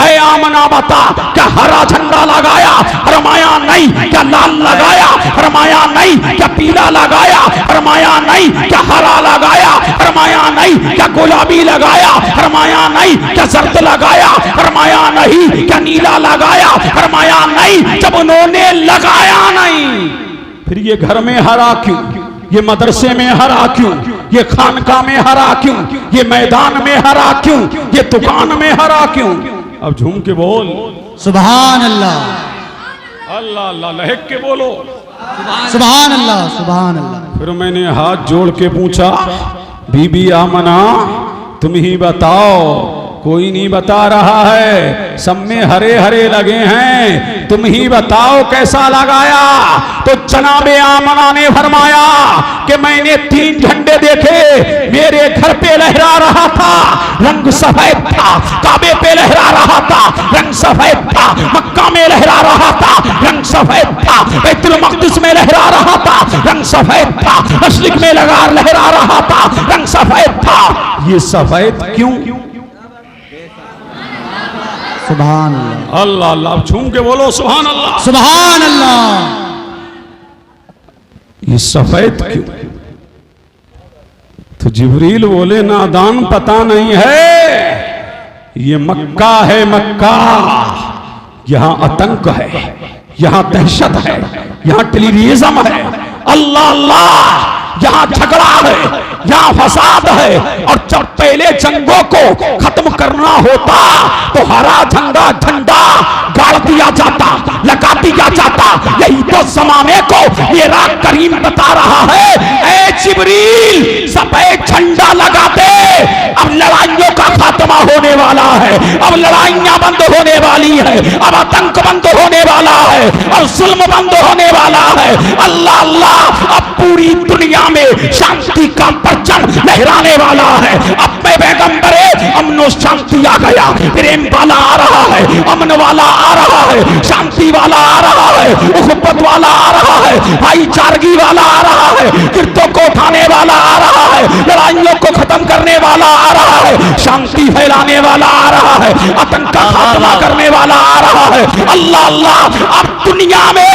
ऐ आमना बता क्या हरा झंडा लगाया? फरमाया नहीं। क्या लाल लगाया? फरमाया नहीं। क्या पीला लगाया? फरमाया नहीं। क्या हरा लगाया? फरमाया नहीं। क्या गुलाबी लगाया? फरमाया नहीं। क्या जर्द लगाया? फरमाया नहीं। क्या नीला लगाया? फरमाया नहीं। जब उन्होंने लगाया नहीं, फिर ये घर में हरा क्यों? ये मदरसे में हरा क्यों? ये खानका में हरा क्यों? ये मैदान में हरा क्यों? ये दुकान में हरा क्यों? अब झूम के बोल सुभान अल्लाह, अल्लाह अल्लाह, लहक के बोलो सुभान अल्लाह, सुभान अल्लाह। फिर मैंने हाथ जोड़ के पूछा, बीबी आमना तुम ही बताओ। कोई नहीं बता रहा है, सब में हरे हरे लगे हैं, तुम ही बताओ कैसा लगाया? तो जनाबे आमना ने फरमाया कि मैंने 3 झंडे देखे, मेरे घर पे लहरा रहा था, रंग सफेद था, काबे पे लहरा रहा था, रंग सफेद था, मक्का में लहरा रहा था, रंग सफेद था, बैतुल मक़दिस में लहरा रहा था, रंग सफेद था, मशरिक़ में लहरा रहा था, रंग सफेद था। ये सफेद क्यों? सुभान अल्लाह, अल्लाह अल्लाह, झूम के बोलो सुभान अल्लाह, सुभान अल्लाह। ये सफेद क्यों? तो जिब्रील बोले नादान पता नहीं है, ये मक्का है, मक्का यहां आतंक है, यहां दहशत है, यहां टेररिज्म है, अल्लाह अल्लाह, यहां झगड़ा है, यहां फसाद है। और जब पहले जंगों को खत्म करना होता तो हरा झंडा गाड़ दिया जाता, लगा दिया जाता। यही तो ज़माने को मेरा करीम बता रहा है, ऐ जिब्रील सफेद झंडा लगा दे, अब लड़ाइयों का खात्मा होने वाला है, अब लड़ाइयां बंद होने वाली है, अब आतंक बंद होने वाला है, और जुल्म बंद होने वाला है। अल्लाह अल्लाह, अब पूरी दुनिया में शांति का परचम लहराने वाला है। अब मैं पैगंबरे अमन शांति आ गया, प्रेम वाला आ रहा है, अमन वाला आ रहा है, शांति वाला आ रहा है, उखुब्बत वाला आ रहा है, भाईचारगी वाला आ रहा है, गिरदों को उठाने वाला आ रहा है, लड़ाइयों को खत्म करने वाला आ रहा है, शांति फैलाने वाला आ रहा है, आतंक का खात्मा करने वाला आ रहा है। अल्लाह अल्लाह, अब दुनिया में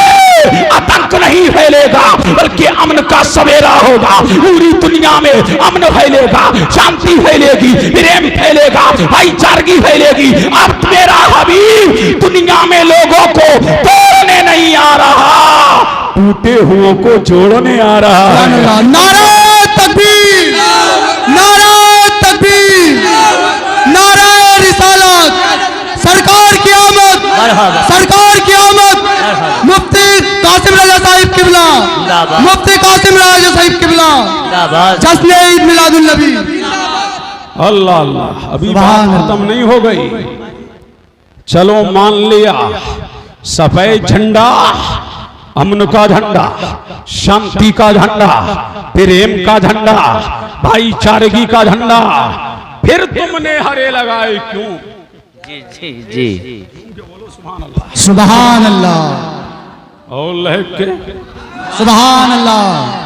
आतंक नहीं फैलेगा, बल्कि अमन का सवेरा होगा। पूरी दुनिया में अमन फैलेगा, शांति फैलेगी, प्रेम फैलेगा, भाईचारगी फैलेगी। अब मेरा हबीब दुनिया में लोगों को तोड़ने नहीं आ रहा, टूटे हुओं को जोड़ने आ रहा है। नारा तकबीर, नारा तकबीर, नारा रिसालत, सरकार की आमद, सरकार की आमद। मुफ्ती कासिम राजा साहिब किबला, मुफ्ती कासिम राजा साहिब किबला, जश्न ईद मिलादुन नबी। अल्लाह अल्लाह, अभी बात खत्म नहीं हो गई। चलो मान लिया, सफेद झंडा अमन का झंडा, शांति का झंडा, प्रेम का झंडा, भाईचारगी का झंडा, फिर तुमने हरे लगाए क्यों? जी जी जी, सुभान अल्लाह, और लहक के सुभान अल्लाह,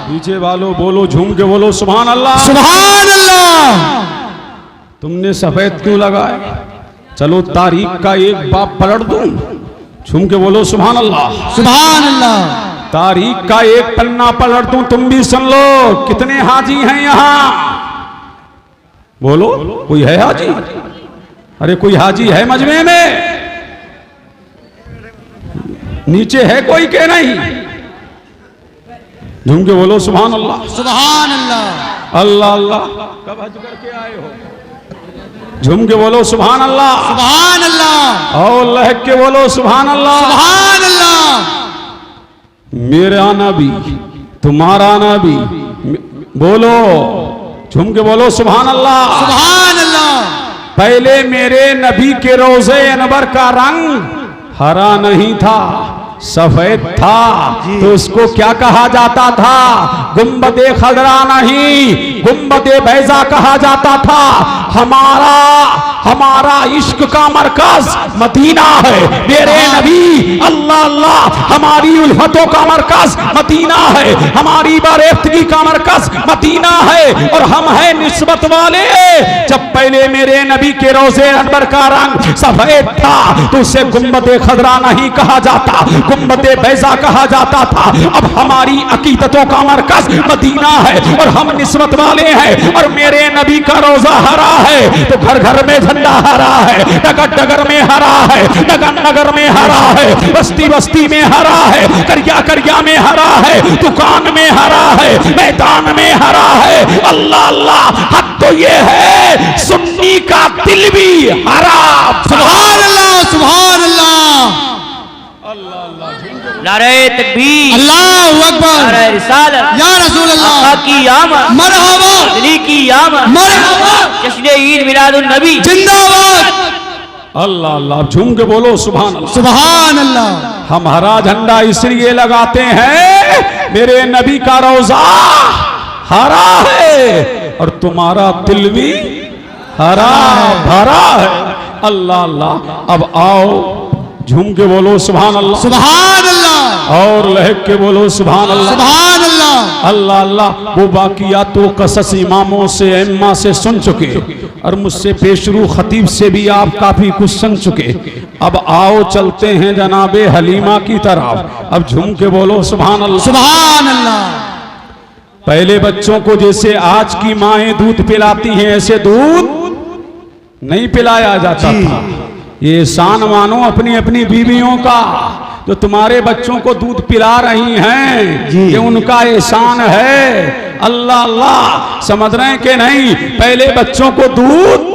पीछे वालों बोलो, झूम के बोलो सुभान अल्लाह। सुभान अल्लाह। तुमने सफेद क्यों लगाए? चलो तारीख का एक बाप पलट दूं, झूम के बोलो सुभान अल्लाह, सुभान अल्लाह। तारीख का एक पन्ना पलट दूं, तुम भी सुन लो। कितने हाजी हैं यहाँ? बोलो, कोई है हाजी? अरे कोई हाजी है मजमे में? नीचे है कोई के नहीं? झूम के बोलो सुभान अल्लाह, सुभान अल्लाह, अल्लाह अल्लाह। कब हज करके आए हो? झूम के बोलो सुभान अल्लाह, सुभान अल्लाह, और लहक के बोलो सुभान अल्लाह। सुभान अल्लाह। मेरा नबी, तुम्हारा नबी, बोलो, झूम के बोलो सुभान अल्लाह, सुभान अल्लाह। पहले मेरे नबी के रोज़े अनवर का रंग हरा नहीं था, सफेद था, तो उसको क्या कहा जाता था? गुंबदे खदरा नहीं, गुंबदे बैजा कहा जाता था। हमारा इश्क का मरकज मदीना है। मेरे नबी अल्लाह अल्लाह हमारी उल्फतों का मरकज मदीना है, हमारी बारेफ्तगी का मरकज मदीना है। और हम हैं निस्बत वाले। जब पहले मेरे नबी के रोजे अनवर का रंग सफेद था तो उसे गुम्बदे खदरा नहीं कहा जाता, गुम्बदे बैजा कहा जाता था। अब हमारी अकीदतों का मरकज मदीना है और हम निस्बत वाले हैं। और मेरे नबी का रोजा हरा है तो घर घर में झंडा हरा है, डगर डगर में हरा है, नगर नगर में हरा है, बस्ती बस्ती में हरा है, करिया करिया में हरा है, दुकान में हरा है, मैदान में हरा है। अल्लाह अल्लाह, हद तो ये है सुन्नी का दिल भी हरा। सुभान अल्लाह, सुभान अल्लाह, नारे तकबीर, अल्लाहु अकबर, नारे रिसालत, या रसूल अल्लाह, आका की आमद, मरहबा, अली की आमद, मरहबा, जश्न ईद मिलादुन नबी जिंदाबाद। अल्लाह अल्लाह, झूम के बोलो सुभान अल्लाह। सुभान अल्लाह। हम हरा झंडा इसलिए लगाते हैं, मेरे नबी का रोजा हरा है और तुम्हारा दिल भी हरा भरा है। अल्लाह अल्लाह, अब आओ झूम के बोलो सुभान अल्लाह, सुभान अल्लाह, और लहक के बोलो सुभान अल्लाह। सुभान अल्लाह। अल्लाह अल्लाह, वो बाकियात तो कसस इमामों से इम्मा से सुन चुके और मुझसे पेशरू खतीब से भी आप काफी कुछ सुन चुके। अब आओ चलते हैं जनाबे हलीमा की तरफ। अब झूम के बोलो सुभान अल्लाह, सुभान अल्लाह। पहले बच्चों को जैसे आज की माएं दूध पिलाती हैं ऐसे दूध नहीं पिलाया जाता था। ये एहसान मानो अपनी अपनी बीवियों का, जो तुम्हारे बच्चों को दूध पिला रही हैं, ये उनका एहसान है। अल्लाह अल्लाह, समझ रहे हैं कि नहीं? पहले बच्चों को दूध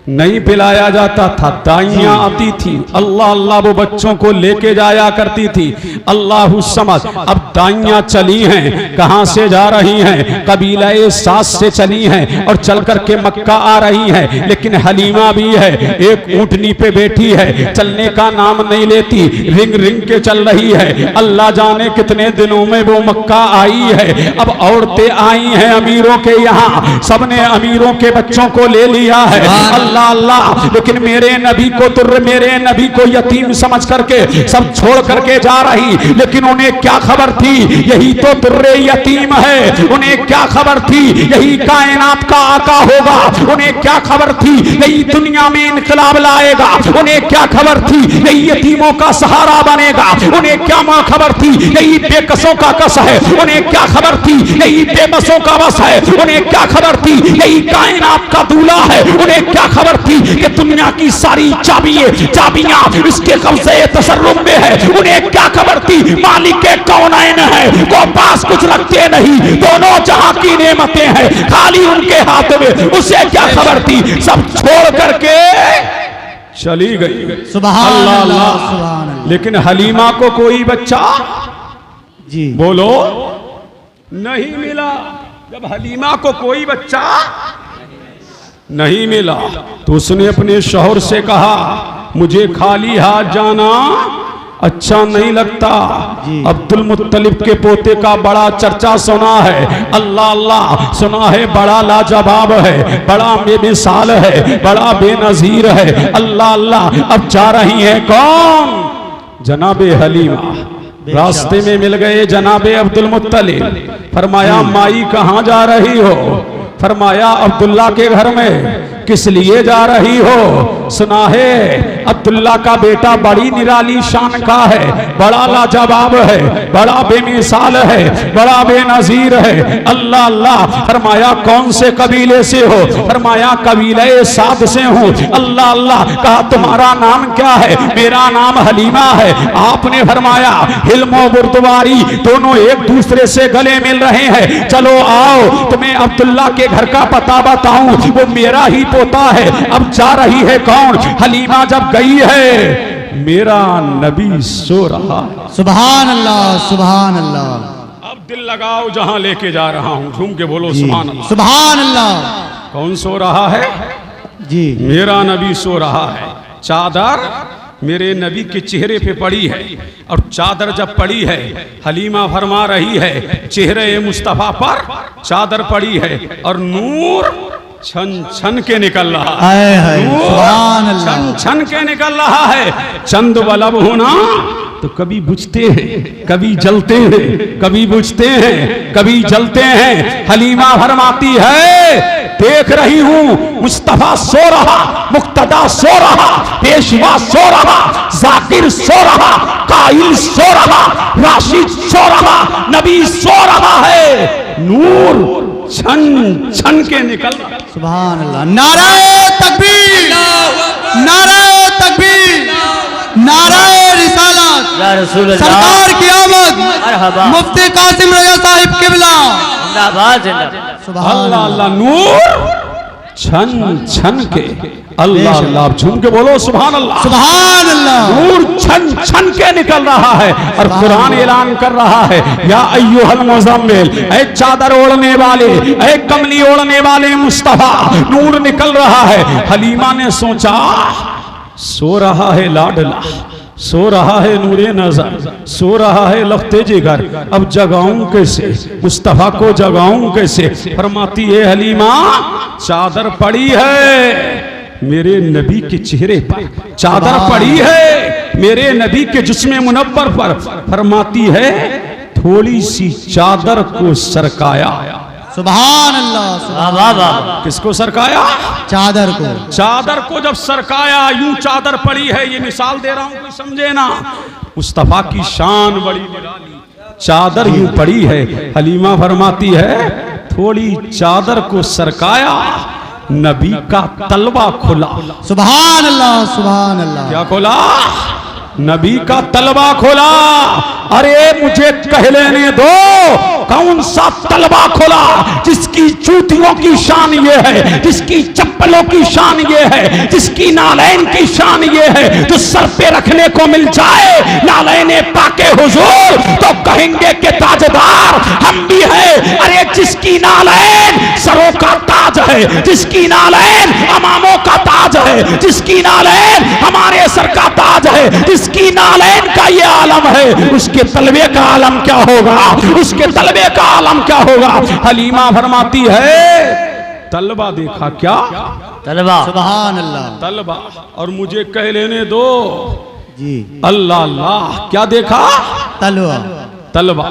नहीं पिलाया जाता था, दाइयां आती थी, अल्लाह अल्लाह वो बच्चों को लेके जाया करती थी। अल्लाह समझ, अब दाइयां चली हैं, कहां से जा रही हैं? कबीला सास से चली हैं और चल करके मक्का आ रही हैं। लेकिन हलीमा भी है, एक ऊंटनी पे बैठी है, चलने का नाम नहीं लेती, रिंग रिंग के चल रही है। अल्लाह जाने कितने दिनों में वो मक्का आई है। अब औरतें आई हैं अमीरों के यहाँ, सबने अमीरों के बच्चों को ले लिया है। अल्लाह अल्लाह, लेकिन मेरे नबी को तुर्र, मेरे नबी को यतीम समझ करके सब छोड़ करके जा रही। लेकिन उन्हें क्या खबर थी, यही तो तुर्रे यतीम है। उन्हें क्या खबर थी, यही कायनात का आका होगा। उन्हें क्या खबर थी, यही दुनिया में इनकलाब लाएगा। उन्हें क्या खबर थी, यही यतीमों का सहारा बनेगा। उन्हें क्या खबर थी, यही बेकसों का कस है। उन्हें क्या खबर थी, यही बेबसों का बस है। उन्हें क्या खबर थी, यही कायनात का दूल्हा है। उन्हें क्या खबर थी कि दुनिया की सारी चाबियां इसके कब्जे तसर्रुफ में है। उन्हें क्या खबर थी, मालिक के कौनैन है, वो पास कुछ रखते नहीं, दोनों जहां की नेमतें हैं खाली उनके हाथ में। उसे क्या खबर थी, सब छोड़ करके चली गई। सुभान अल्लाह अल्लाह, अल्लाह। सुभान अल्लाह। लेकिन हलीमा को कोई बच्चा जी बोलो नहीं मिला। जब हलीमा को कोई बच्चा नहीं मिला तो उसने अपने शौहर से कहा, मुझे खाली हाथ जाना अच्छा नहीं लगता। अब्दुल मुत्तलिब के पोते का बड़ा चर्चा सुना है, अल्लाह अल्लाह सुना है, बड़ा लाजवाब है, बड़ा बेमिसाल है, बड़ा बेनजीर है। अल्लाह अल्लाह, अब जा रही है कौन? जनाबे हलीमा। रास्ते में मिल गए जनाबे अब्दुल मुत्तलिब। फरमाया माई कहाँ जा रही हो? फरमाया अब्दुल्ला के घर में। किस लिए जा रही हो? सुना है अब्दुल्ला का बेटा बड़ी निराली शान का है, बड़ा लाजवाब है, बड़ा बेमिसाल है, बड़ा बेनजीर है। अल्लाह अल्लाह। फरमाया कौन से कबीले से हो? फरमाया कबीले साद से हूँ। अल्लाह अल्लाह। कहा तुम्हारा नाम क्या है? मेरा नाम हलीमा है। आपने फरमाया हिल्मो बुर्दवारी दोनों एक दूसरे से गले मिल रहे हैं, चलो आओ तुम्हें अब्दुल्ला के घर का पता बताऊं, वो मेरा ही पोता है। अब जा रही है कौन? हलीमा जब गई है, मेरा नबी सो रहा है। सुभान अल्लाह, सुभान अल्लाह। अब दिल लगाओ जहां लेके जा रहा हूं, झूम के बोलो सुभान अल्लाह। सुभान अल्लाह। कौन सो रहा है? जी मेरा नबी सो रहा है। चादर मेरे नबी के चेहरे पे पड़ी है और चादर जब पड़ी है, हलीमा फरमा रही है चेहरे मुस्तफा पर चादर पड़ी है और नूर छन छन के निकल रहा है। हाय हाय नूर सुभान अल्लाह। छन छन के निकल रहा है। चंद बल्ब होना तो कभी बुझते हैं, कभी जलते हैं, कभी बुझते हैं, कभी जलते हैं। हलीमा फरमाती है देख रही हूं मुस्तफा सो रहा, मुक्तदा सो रहा, पेशवा सो रहा, जाकिर सो रहा, काइल सो रहा, राशिद सो रहा, नबी सो रहा है। नूर छन छन के निकल रहा। सुभान अल्लाह। नाराए तकबीर, नाराए तकबीर, नाराए रिसालत। या रसूल अल्लाह। सरकार की आमद। मरहबा। मुफ्ती कासिम रजा साहिब किबला। जिंदाबाद जिंदाबाद। सुभान अल्लाह अल्लाह। नूर छन छन के। अल्लाह अल्लाह। झूम के बोलो सुभान अल्लाह। सुभान अल्लाह। नूर छन छन के निकल रहा है और कुरान ऐलान कर रहा है या अय्युहल मुज़म्मिल, ऐ चादर ओढ़ने वाले, ऐ कमली ओढ़ने वाले मुस्तफा। नूर निकल रहा है। हलीमा ने सोचा सो रहा है लाडला, सो रहा है नूरे नजर, सो रहा है लफ्ते जिगर, अब जगाऊं कैसे मुस्तफा को, जगाऊं कैसे। फरमाती है हलीमा चादर पड़ी है मेरे नबी के चेहरे पर, चादर पड़ी है मेरे नबी के जिस्म मुनव्वर पर। फरमाती है थोड़ी सी चादर को सरकाया। सुभान अल्लाह। वाह वाह। किसको सरकाया? चादर को। चादर को जब सरकाया, यूं चादर पड़ी है, ये मिसाल दे रहा हूं कोई समझे ना। मुस्तफा की शान बड़ी निराली, चादर यूं पड़ी है। हलीमा फरमाती है थोड़ी चादर को सरकाया, नबी का तलवा खुला। सुभान अल्लाह। सुभान अल्लाह। क्या खोला? नबी का तलवा खोला। अरे मुझे कह लेने दो कौन सा तलवा खोला जिसकी जूतियों की शान ये है, जिसकी चप्पलों की शान ये है, जिसकी नालैन की शान ये है, जो सर पे रखने को मिल जाए नालैने पाके हुजूर तो कहेंगे के ताजदार हम भी है। अरे जिसकी नालैन सरों का ताज है, जिसकी नालैन अमामों का ताज है, जिसकी नालैन हमारे सर का ताज है, जिसकी नालैन का ये आलम है, उसके तलवे का आलम क्या होगा, उसके तलवे का आलम क्या होगा। हलीमा फरमाती है तलवा देखा। क्या तलवा? सुभान अल्लाह। तलवा। और मुझे कह लेने दो जी। अल्लाह अल्लाह। क्या देखा? तलवा। तलवा।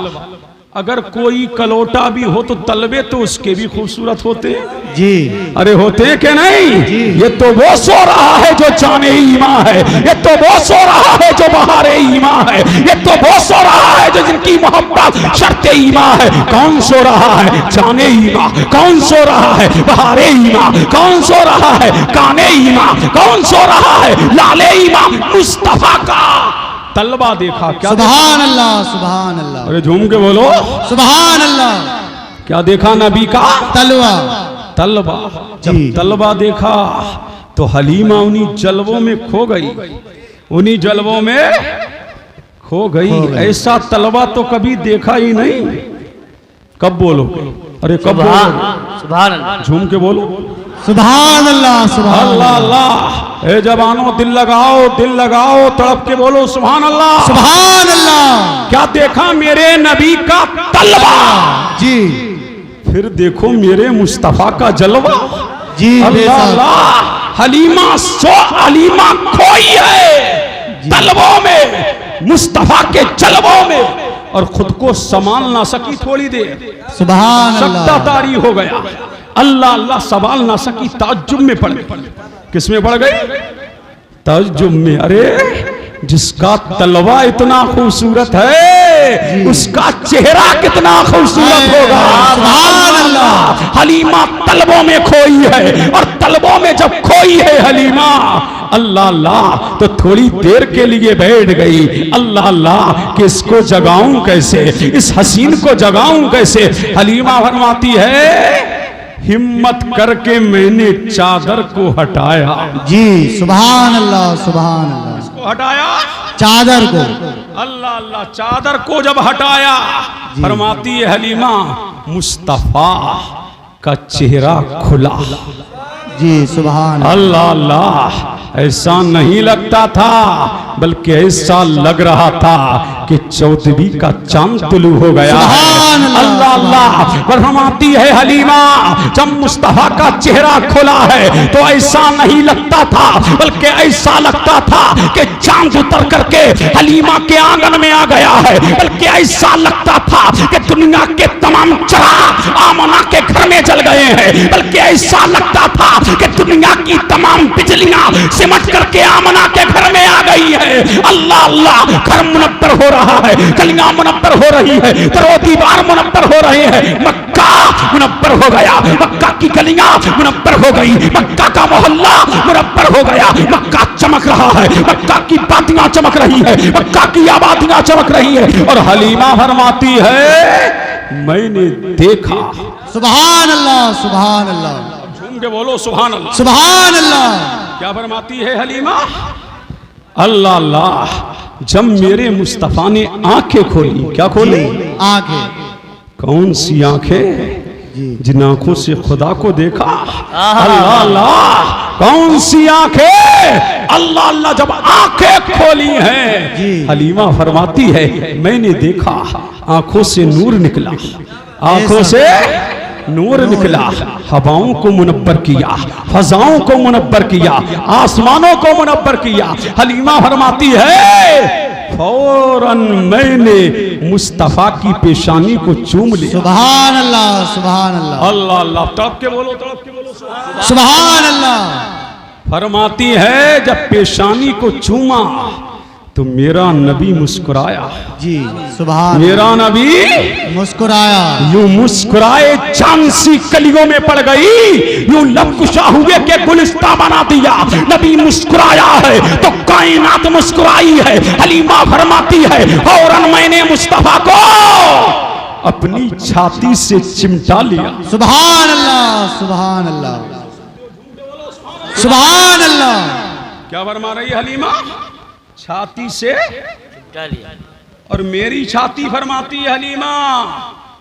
अगर कोई कलोटा भी हो तो तलवे तो उसके भी खूबसूरत होते हैं जी। अरे होते हैं कि नहीं? ये तो वो सो रहा है जो जाने ईमा है, ये तो वो सो रहा है जो बहारे ईमा है, ये तो वो सो रहा है जो जिनकी मोहब्बत शर्ते ईमा है। कौन सो रहा है? जाने ईमा। कौन सो रहा है? बहारे ईमा। कौन सो रहा है? काने ईमा। कौन सो रहा है? लाले ईमा। मुस्तफा का तलवा देखा। क्या? सुभान अल्लाह। सुभान अल्लाह। अरे झूम के बोलो सुभान अल्लाह। क्या देखा नबी का? तलवा। तलवा। जब जी। तलवा देखा तो हलीमा उन्हीं जलवों में खो गई, उन्हीं जलवों में खो गई। ऐसा तलवा तो कभी देखा ही नहीं। कब बोलो? अरे कब बोलो? सुभान अल्लाह। झूम के बोलो सुभान अल्लाह। सुभान अल्लाह अल्लाह। ए जवानों दिल लगाओ, दिल लगाओ, तड़प के बोलो सुभान अल्लाह। सुभान अल्लाह। क्या देखा? मेरे नबी का तलवा। जी। फिर देखो मेरे मुस्तफा का जलवा। जी। अल्लाह अल्लाह। हलीमा खोई है तलवों में, मुस्तफा के जलवों में, और खुद को संभाल ना सकी थोड़ी देर। सुभान सकता अल्लाह। तारी हो गया। अल्लाह अल्लाह संभाल ना सकी, ताज्जुब में पड़ गई। किस में पड़ गई? ताज्जुब में। अरे जिसका तलवा इतना खूबसूरत है उसका चेहरा कितना खूबसूरत होगा। सुभान अल्लाह। हलीमा तलबों में खोई है, और तलबों में जब खोई है हलीमा, अल्लाह अल्लाह, तो थोड़ी देर के लिए बैठ गई। अल्लाह अल्लाह कि इसको जगाऊं कैसे, इस हसीन को जगाऊं कैसे। हलीमा फरमाती है हिम्मत करके मैंने चादर को हटाया। जी। सुभान अल्लाह। सुभान अल्लाह। इसको हटाया, चादर को। अल्लाह अल्लाह। चादर को जब हटाया, फरमाती है हलीमा मुस्तफा का चेहरा खुला। जी। सुभान अल्लाह अल्लाह। ऐसा नहीं लगता था, बल्कि ऐसा लग रहा था कि 14वीं का चांद तुलू हो गया है। सुभान अल्लाह। अल्लाह अल्लाह अल्लाह। फरमाती है हलीमा, जब मुस्तफा का चेहरा खुला है तो ऐसा नहीं लगता था, बल्कि ऐसा लगता था कि चांद उतर करके हलीमा के आंगन में आ गया है। बल्कि ऐसा लगता था कि दुनिया के तमाम चिराग आमना के घर में जल गए हैं। बल्कि ऐसा लगता था कि दुनिया की तमाम बिजलियां सिमट करके आमना के घर में आ गई है। अल्लाह अल्लाह, घर मुनव्वर हो रहा है, गलियां मुनव्वर हो रही है, दरो दीवार मुनव्वर हो रहे हैं। मक्का मुनव्वर हो गया, मक्का की गलियां मुनव्वर हो गई, मक्का का मोहल्ला मुनव्वर हो गया। मक्का चमक रहा है, मक्का की बातियां चमक रही है, मक्का की आबादियां चमक रही है। और हलीमा फरमाती है, मैंने देखा। सुभान अल्लाह, सुभान अल्लाह, झूम के बोलो सुभान अल्लाह, सुभान अल्लाह। क्या फरमाती है हलीमा? अल्लाह अल्लाह, जब मेरे मुस्तफा ने आंखें खोली, क्या खोली? आंखें। कौन सी आंखें? जिन आंखों से खुदा को देखा। अल्लाह अल्लाह, कौन सी आंखें? अल्लाह अल्लाह, जब आंखें खोली हैं, हलीमा फरमाती है, मैंने देखा आंखों से नूर निकला, आंखों से नूर निकला, हवाओं को मुनव्वर किया, फजाओं को मुनव्वर किया, आसमानों को मुनव्वर किया। हलीमा फरमाती है, फौरन मैंने मुस्तफा की पेशानी को चूम लिया। सुभान अल्लाह, सुभान अल्लाह, अल्लाह अल्लाह, तड़प के बोलो, तड़प के बोलो सुभान अल्लाह। फरमाती है, जब पेशानी को चूमा तो मेरा नबी मुस्कुराया। जी सुभान, मेरा नबी मुस्कुराया। यूं मुस्कुराए चांद सी कलियों में पड़ गई, यूं लबकुशा हुए के गुलिस्ता बना दिया। नबी मुस्कुराया है तो कायनात मुस्कुराई है। हलीमा फरमाती है, फौरन मैंने मुस्तफा को अपनी छाती से चिमटा लिया। सुभान अल्लाह, सुभान अल्लाह, सुभान अल्लाह। क्या फरमा रही है हलीमा? छाती से, और मेरी छाती फरमाती है हलीमा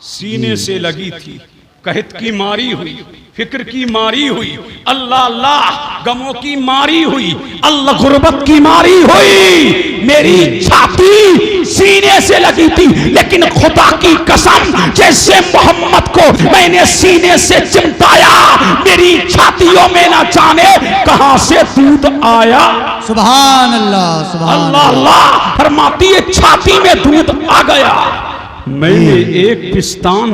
सीने से लगी थी। कहत की मारी हुई, फिक्र की मारी हुई, अल्लाह अल्लाह, गमों की मारी हुई, अल्लाह गुर्बत की मारी हुई। मेरी छाती सीने से लगी थी, लेकिन खुदा की कसम, जैसे मोहम्मद को मैंने सीने से चिमटाया, मेरी छातियों में ना जाने कहां से दूध आया। सुभान अल्लाह, सुभान अल्लाह अल्लाह, फरमाती है छाती में दूध आ गया। मैंने एक पिस्तान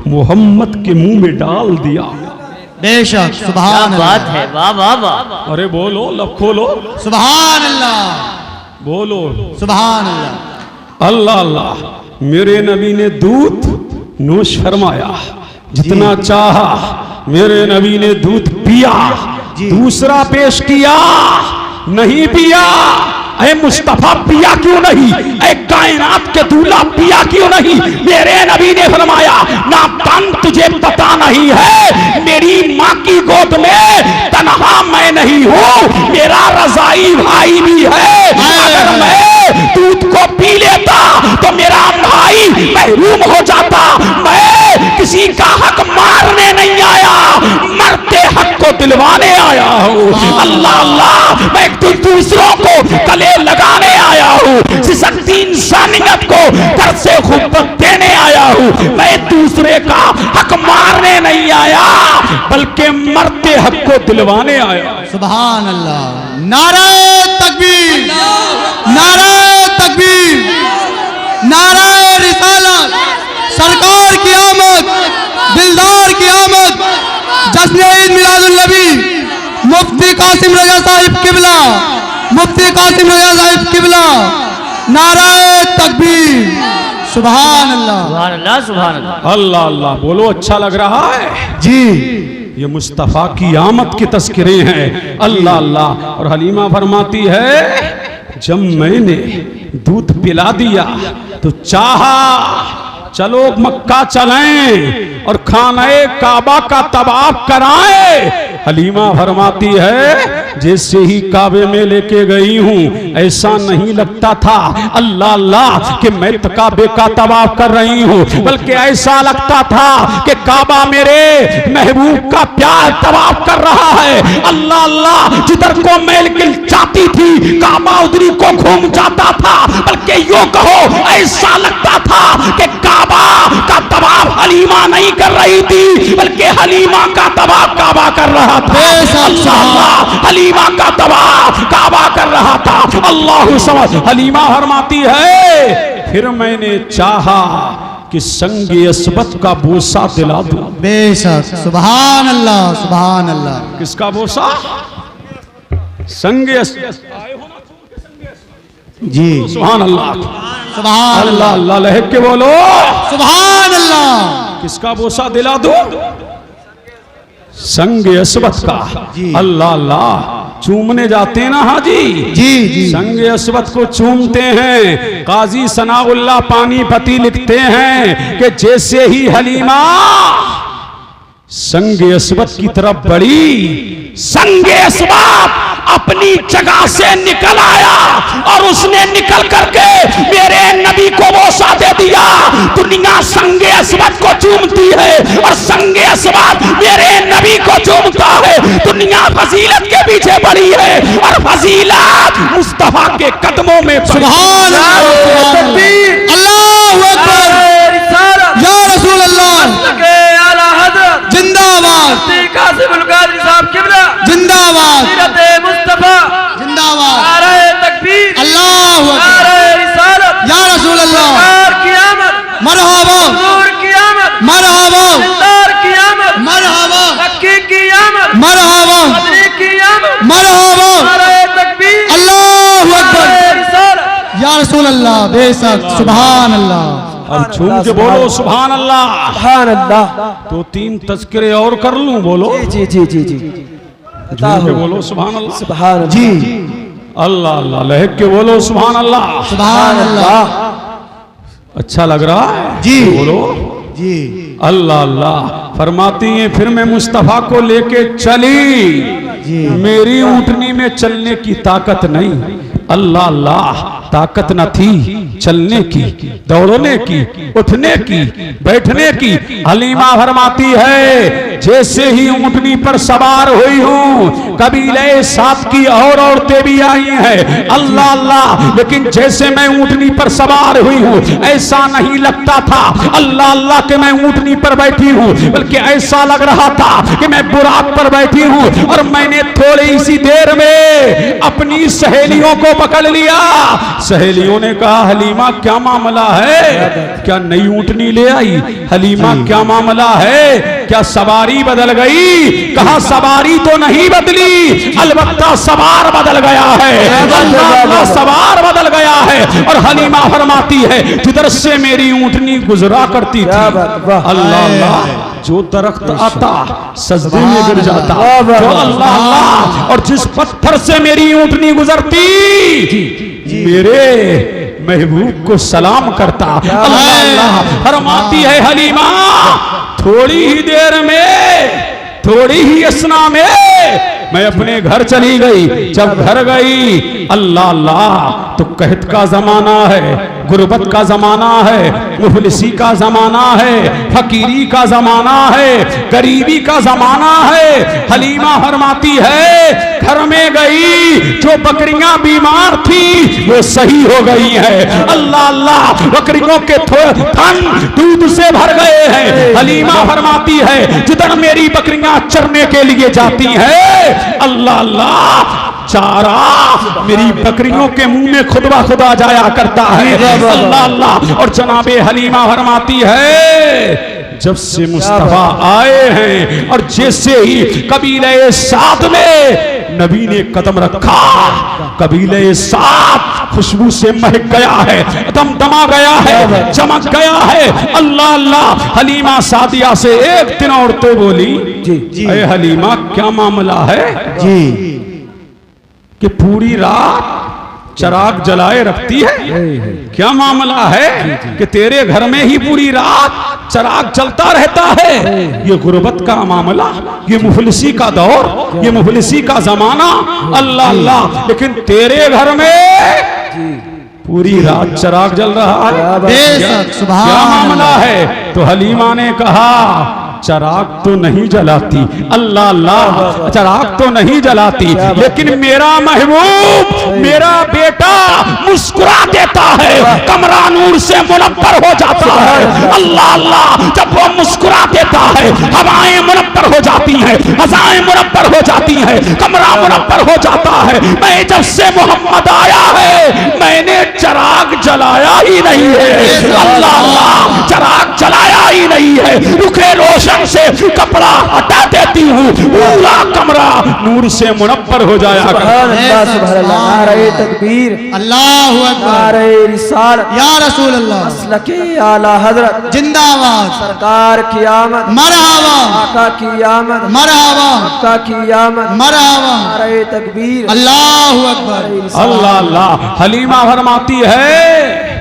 मोहम्मद के मुंह में डाल दिया। बेशक, सुभान क्या बात अल्लाह, है, वाह वाह वाह। अरे बोलो, लब खोलो, सुभान अल्लाह, बोलो सुभान अल्लाह। अल्लाह अल्लाह, मेरे नबी ने दूध नोश फरमाया, जितना चाहा मेरे नबी ने दूध पिया। दूसरा पेश किया, नहीं पिया। ऐ मुस्तफा पिया क्यों नहीं? ऐ कायनात के दूल्हा पिया क्यों नहीं? मेरे नबी ने फरमाया, ना तन तुझे पता नहीं है, मेरी माँ की गोद में तन्हा मैं नहीं हूँ, मेरा रजाई भाई भी है। अगर मैं दूध को पी लेता तो मेरा भाई महरूम हो जाता। मैं किसी का हक मारने नहीं आया, मरते हक को दिलवाने आया हूँ। अल्लाह अल्लाह, मैं दूसरों को गले लगाने आया हूँ, सिसकती इंसानियत को दर्द से खुब्बत देने आया हूँ। मैं दूसरे का हक मारने नहीं आया, बल्कि मरते हक को दिलवाने आया। सुभान अल्लाह। नारे तकबीर, नारे तकबीर, नारे रिसालत। सरकार की आमद, दिलदार की आमद, जश्न ईद मिलादुन नबी। मुफ्ती कासिम रजा साहिब किबला, मुफ्ती कासिम रजा साहिब किबला। नारे तकबीर, सुभान अल्लाह, सुभान अल्लाह, सुभान अल्लाह। अल्लाह अल्लाह, बोलो अच्छा लग रहा है जी। ये मुस्तफा की आमद के तस्करे हैं। अल्लाह अल्लाह। और हलीमा फरमाती है, जब मैंने दूध पिला दिया तो चाहा चलो मक्का चलें और खाने काबा का तवाफ कराएं। हलीमा फरमाती है जैसे ही काबे में लेके गई हूँ ऐसा नहीं लगता था अल्लाह अल्लाह कि मैं काबे का तवाफ कर रही हूँ, बल्कि ऐसा लगता था कि काबा मेरे महबूब का प्यार तवाफ कर रहा है। अल्लाह अल्लाह जिधर को मैल गिल जाती थी काबा उधरी को घूम जाता था, बल्कि यूं कहो ऐसा लगता था कि काबा का तवाफ हलीमा नहीं कर रही थी, बल्कि हलीमा का तवाफ काबा कर रहा था। अल्लाह हलीमा का तवाफ काबा कर रहा था। अल्लाह समझ। हलीमा फरमाती है फिर मैंने चाहा कि संगे अस्बत का बोसा दिला दूं। बेशक सुभान अल्लाह सुभान अल्लाह। किसका बोसा? संगे जी सुभान अल्लाह सुभान अल्लाह अल्लाह लहक के बोलो सुभान अल्लाह। किसका बोसा दिला दो? संगे अस्बत का। अल्लाह अल्लाह चूमने जाते हैं ना हाजी जी जी संगे अस्बत को चूमते हैं। काजी सनाउल्लाह पानीपती लिखते हैं कि जैसे ही हलीमा संगे अस्बत की तरफ बढ़ी, संगे अस्बत अपनी जगह से निकल आया और उसने निकल करके मेरे नबी को बोसा दे दिया। दुनिया संगे अस्बत को चूमती है और संगे अस्बत मेरे नबी को चूमता है। दुनिया फजीलत के पीछे पड़ी है और फजीलत मुस्तफा के कदमों में। सुभान अल्लाह अल्लाहू अकबर या रसूल अल्लाह जिंदाबाद जिंदाबाद मुस्तफा जिंदाबाद तकबीर अल्लाहू अकबर या रसूल अल्लाह मरहबा मरहबा मरहबा मरहबा मरहबा अल्लाहू अकबर या रसूल अल्लाह। बेशक सुभान अल्लाह। अब झूम के बोलो सुभान अल्लाह सुभान अल्लाह। तो 3 तज़किरे और कर लूं? बोलो जी जी जी जी झूम के बोलो सुभान अल्लाह। सुभान जी अल्लाह अल्लाह लहक के बोलो सुभान अल्लाह। सुभान अल्लाह। अच्छा लग रहा है जी बोलो जी अल्लाह अल्लाह। फरमाती हैं फिर मैं मुस्तफा को लेके चली, मेरी ऊंटनी में चलने की ताकत नहीं। अल्लाह अल्लाह ताकत न थी चलने की, दौड़ने की, उठने की, बैठने की। हलीमा फरमाती है जैसे ही ऊंटनी पर सवार हुई हूँ कबीले साथ की और औरतें भी आई हैं। अल्लाह अल्लाह लेकिन जैसे मैं ऊंटनी पर सवार हुई हूँ ऐसा नहीं लगता था अल्लाह अल्लाह के मैं ऊंटनी पर बैठी हूँ, बल्कि ऐसा लग रहा था कि मैं बुराक पर बैठी हूँ। और मैंने थोड़ी सी देर में अपनी सहेलियों को पकड़ लिया। सहेलियों ने कहा हलीमा क्या मामला है? क्या नई ऊंटनी ले आई? हलीमा क्या मामला है? क्या सवारी बदल गई? कहा सवारी तो नहीं बदली, अलबत्ता सवार बदल गया है। अल्लाह सवार बदल गया है। और हलीमा फरमाती है जिधर से मेरी ऊंटनी गुजरा करती थी अल्लाह अल्लाह जो दरख्त आता सजदे में गिर जाता, जो अल्लाह अल्लाह और जिस पत्थर से मेरी ऊंटनी गुजरती मेरे महबूब को सलाम करता। अल्लाह अल्लाह फरमाती है हलीमा थोड़ी ही देर में, थोड़ी ही असना में मैं अपने घर चली गई। जब घर गई अल्लाह अल्लाह तो कहत का जमाना है, गुर्बत का जमाना है, मुफलिसी का जमाना है, फकीरी का जमाना है, गरीबी का जमाना है। हलीमा फरमाती है घर में गई, जो बकरियां बीमार थी वो सही हो गई है। अल्लाह अल्लाह बकरियों के थन दूध से भर गए हैं। हलीमा फरमाती है जिधर मेरी बकरियां चरने के लिए जाती है अल्लाह अल्लाह चारा मेरी बकरियों के मुंह में खुदा खुदा जाया करता है। अल्लाह अल्लाह। और जनाबे हलीमा फरमाती है जब से मुस्तफा आए हैं और जैसे ही कबीले साथ में नबी ने कदम रखा कबीले साथ खुशबू से महक गया है, दमदमा गया है, चमक गया है। अल्लाह अल्लाह। हलीमा सादिया से एक दिन औरतें बोली अरे हलीमा क्या मामला है जी कि पूरी रात चराग जलाए रखती है? क्या मामला है कि तेरे घर में ही पूरी रात चराग जलता रहता है। ये गुर्बत का मामला, ये मुफलिसी का दौर, ये मुफलिसी का जमाना, अल्लाह अल्लाह। लेकिन तेरे घर में पूरी रात चराग जल रहा है, बेशक, सुभान क्या अल्लाह। मामला है? तो हलीमा ने कहा चराग तो नहीं जलाती, अल्लाह अल्लाह, चराग तो नहीं जलाती, लेकिन मेरा महबूब, मेरा बेटा मुस्कुरा देता है, कमरा नूर से मुनव्वर हो जाता है, अल्लाह अल्लाह। जब वो मुस्कुरा देता है, हवाएं मुनव्वर हो जाती हैं, हजाएं मुनव्वर हो जाती हैं, कमरा मुनव्वर हो जाता है। मैं जब से मोहम्मद आया है, मैंने चराग जलाया ही नहीं है, अल्लाह अल्लाह, चराग जलाया ही नहीं है। रुखे रोशन से कपड़ा हटा देती हूँ, पूरा कमरा नूर से मुनव्वर हो जाया करता। नारे तकबीर, अल्लाहु अकबर, नारे रिसालत, या रसूल अल्लाह, मसलके आला हजरत, जिंदाबाद, सरकार की आमद, मरहबा, आका की आमद, मरहबा, आका की आमद, मरहबा, नारे तकबीर, अल्लाहु अकबर। अल्लाह अल्लाह। हलीमा फरमाती है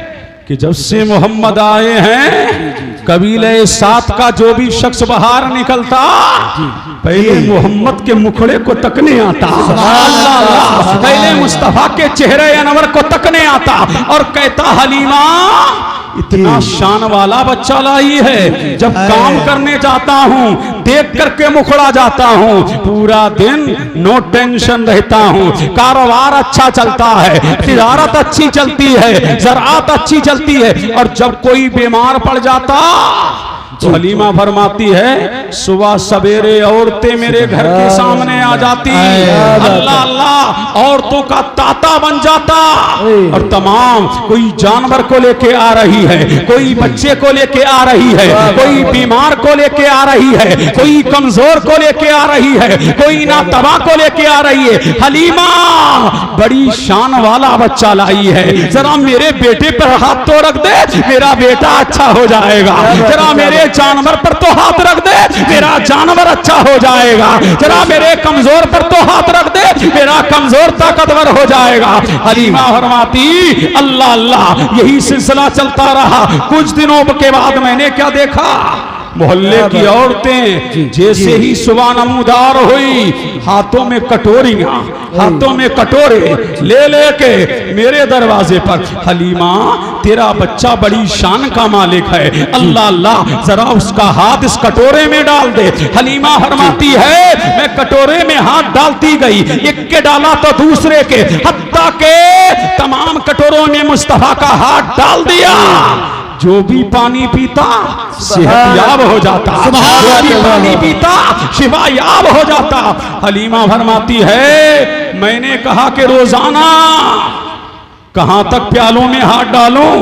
कि जब से मोहम्मद आए हैं, कबीले सात का जो भी शख्स बाहर निकलता, पहले मोहम्मद के मुखड़े को तकने आता, अल्लाह अल्लाह, पहले मुस्तफा के चेहरे अनवर को तकने आता और कहता हलीमा इतना शान वाला बच्चा लाई है। जब काम करने जाता हूँ, देख करके मुखड़ा जाता हूँ, पूरा दिन नो टेंशन रहता हूँ, कारोबार अच्छा चलता है, तिजारत अच्छी चलती है, ज़राअत अच्छी चलती है। और जब कोई बीमार पड़ जाता तो हलीमा फरमाती है सुबह सवेरे औरतें मेरे घर के सामने आ जाती, अल्लाह अल्लाह, औरतों का ताता बन जाता। और तमाम, कोई जानवर को लेके आ रही है, कोई बच्चे को लेके आ रही है, कोई बीमार को लेके आ रही है, कोई कमजोर को लेके आ रही है, कोई नातबा को लेके आ रही है। हलीमा बड़ी शान वाला बच्चा लाई है, जरा मेरे बेटे पर हाथ तो रख दे, मेरा बेटा अच्छा हो जाएगा। जरा मेरे जानवर पर तो हाथ रख दे, मेरा जानवर अच्छा हो जाएगा। जरा मेरे कमजोर पर तो हाथ रख दे, मेरा कमजोर ताकतवर हो जाएगा। हलीमा फरमाती अल्लाह अल्लाह, यही सिलसिला चलता रहा। कुछ दिनों के बाद मैंने क्या देखा, मोहल्ले की औरतें जैसे ही सुबह नमूदार हुई, हाथों में कटोरियां, हाथों में कटोरे ले लेके मेरे दरवाजे पर, हलीमा तेरा बच्चा बड़ी शान का मालिक है, अल्लाह अल्लाह, जरा उसका हाथ इस कटोरे में डाल दे। हलीमा फरमाती है मैं कटोरे में हाथ डालती गई, एक के डाला तो दूसरे के, हत्ता के तमाम कटोरों में मुस्तफा का हाथ डाल दिया। जो भी पानी पीता सेहतयाब हो जाता, जो भी पानी पीता शिफायाब हो जाता। हलीमा फरमाती है मैंने कहा कि रोजाना कहां तक प्यालों में हाथ डालूं,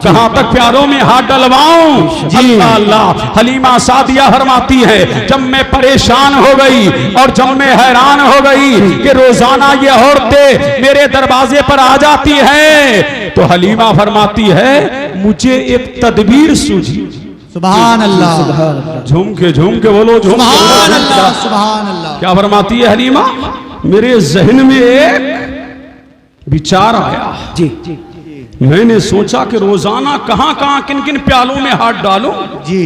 कहां तक प्यालों में हाथ डलवाऊं। अल्लाह अल्लाह। हलीमा सादिया फरमाती है जब मैं परेशान हो गई और जब मैं हैरान हो गई कि रोजाना ये औरतें मेरे दरवाजे पर आ जाती हैं, तो हलीमा फरमाती है मुझे एक तदबीर सूझी। सुभान अल्लाह, झूम के बोलो, झूम के सुभान बोलो। अल्लाह, सुभान अल्लाह। क्या फरमाती है हलीमा, मेरे जहन में एक विचार आया जी, मैंने सोचा कि रोजाना कहां कहां किन किन प्यालों में हाथ डालूं जी।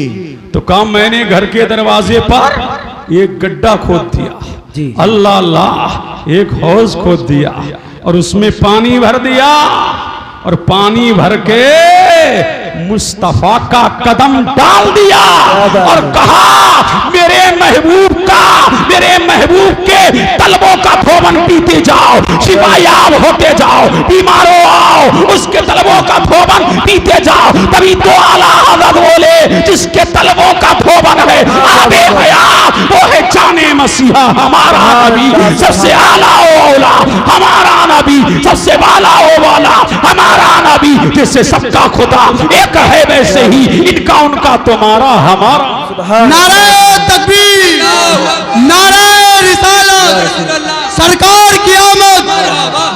तो काम मैंने घर के दरवाजे पर एक गड्ढा खोद दिया जी, अल्लाह अल्लाह, एक हौज खोद दिया और उसमें पानी भर दिया और पानी भर के मुस्तफा का कदम डाल दिया और कहा मेरे महबूब का, मेरे महबूब के तलबों का भोवन पीते जाओ, शिफायाब होते जाओ, बीमारों आओ उसके तलबों का भोवन पीते जाओ। तभी तो आला हज़रत बोले जिसके तलबों का भोवन है आबे हयात, वो है जाने मसीहा हमारा नबी, सबसे आला औला हमारा नबी, सबसे वाला वाला हमारा नबी, जिससे सबका खुदा एक है वैसे ही इनका उनका तुम्हारा हमारा। नारे तकबीर, नारे रिसालत, सरकार की आमद,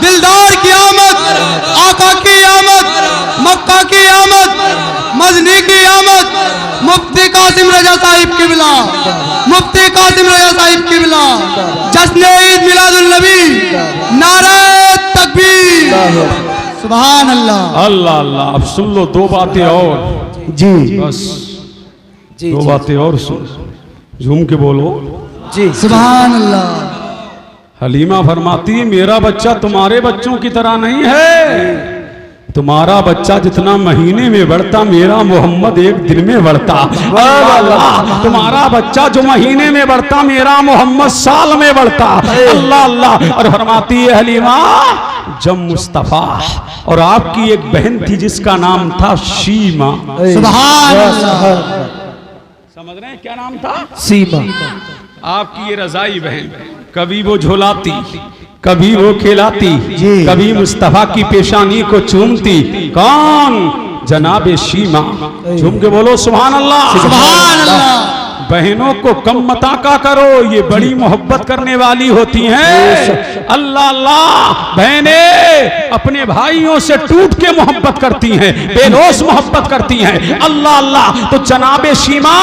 दिलदार की आमद, आका की आमद, मक्का की आमद, मदनी की आमद, मुफ्ती कासिम रजा साहिब किबला, मुफ्ती कासिम रजा साहिब किबला, जश्न ईद मिलादुल नबी, नारे तकबीर, सुभान अल्लाह। अल्लाह अल्लाह। अब सुन लो दो बातें और जी। बस दो बातें और सुन, झूम के बोलो जी। सुभान अल्लाह। हलीमा फरमाती मेरा बच्चा तुम्हारे बच्चों की तरह नहीं है, तुम्हारा बच्चा जितना महीने में बढ़ता मेरा मोहम्मद एक दिन में बढ़ता। अल्लाह, तुम्हारा बच्चा जो महीने में बढ़ता मेरा मोहम्मद साल में बढ़ता। अल्लाह अल्लाह। और फरमाती है हलीमा जब मुस्तफा और आपकी एक बहन थी जिसका नाम था शीमा। सुभान अल्लाह। समझ रहे हैं क्या नाम था? सीमा। आपकी ये रजाई बहन, कभी वो झुलाती, कभी वो खिलाती, कभी मुस्तफा की पेशानी को चूमती। कौन? जनाबे शीमा। झूम के बोलो सुभान अल्लाह। सुभान अल्लाह। बहनों को कम मत आका करो, ये बड़ी मोहब्बत करने वाली होती हैं। अल्लाह अल्लाह। बहनें अपने भाइयों से टूट के मोहब्बत करती हैं, बेलोस मोहब्बत करती हैं। अल्लाह अल्लाह। तो जनाबे शीमा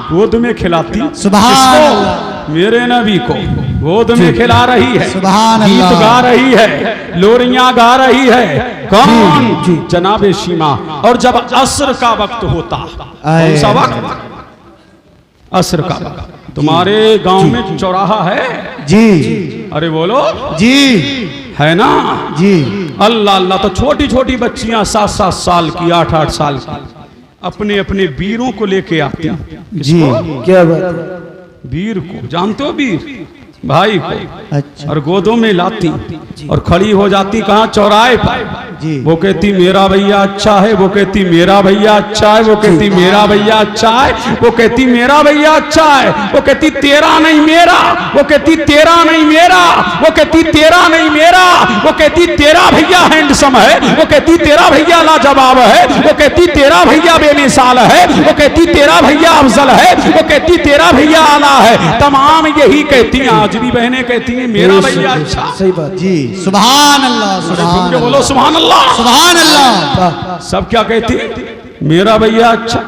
गोद में खिलाती। सुभान अल्लाह। मेरे नबी को गोद में खिला रही है, सुभान गीत अल्लाह। गा रही है, लोरियां गा रही है। कौन? जनाबे शीमा। और जब असर का वक्त होता, कौन सा वक्त? असर का वक्त। तुम्हारे गांव में चौराहा है? जी अरे बोलो जी। है ना? जी। अल्लाह अल्लाह। तो छोटी छोटी बच्चियां 7-7 साल की, 8-8 साल की अपने अपने वीरों को लेके आती। जी। क्या बात है? वीर को जानते हो? वीर भाई को। अच्छा। और गोदों में लाती और खड़ी हो जाती कहाँ? चौराहे पर। जी। वो कहती मेरा भैया अच्छा है, वो कहती मेरा भैया अच्छा है, वो कहती मेरा भैया अच्छा है, वो कहती मेरा भैया अच्छा है, वो कहती तेरा नहीं मेरा, वो कहती तेरा नहीं मेरा, वो कहती तेरा नहीं मेरा, वो कहती तेरा भैया हैंडसम है, वो कहती तेरा भैया लाजवाब है, वो कहती तेरा भैया बेमिसाल है, वो कहती तेरा भैया अफजल है, वो कहती तेरा भैया आला है। तमाम यही कहती हैं। आज भी बहनें कहती हैं मेरा भैया अच्छा। सही बात जी। सुभान अल्लाह। सुभान बोलो अल्लाह। सुभान अल्लाह। सुभान अल्लाह। सब क्या कहती? मेरा भैया अच्छा,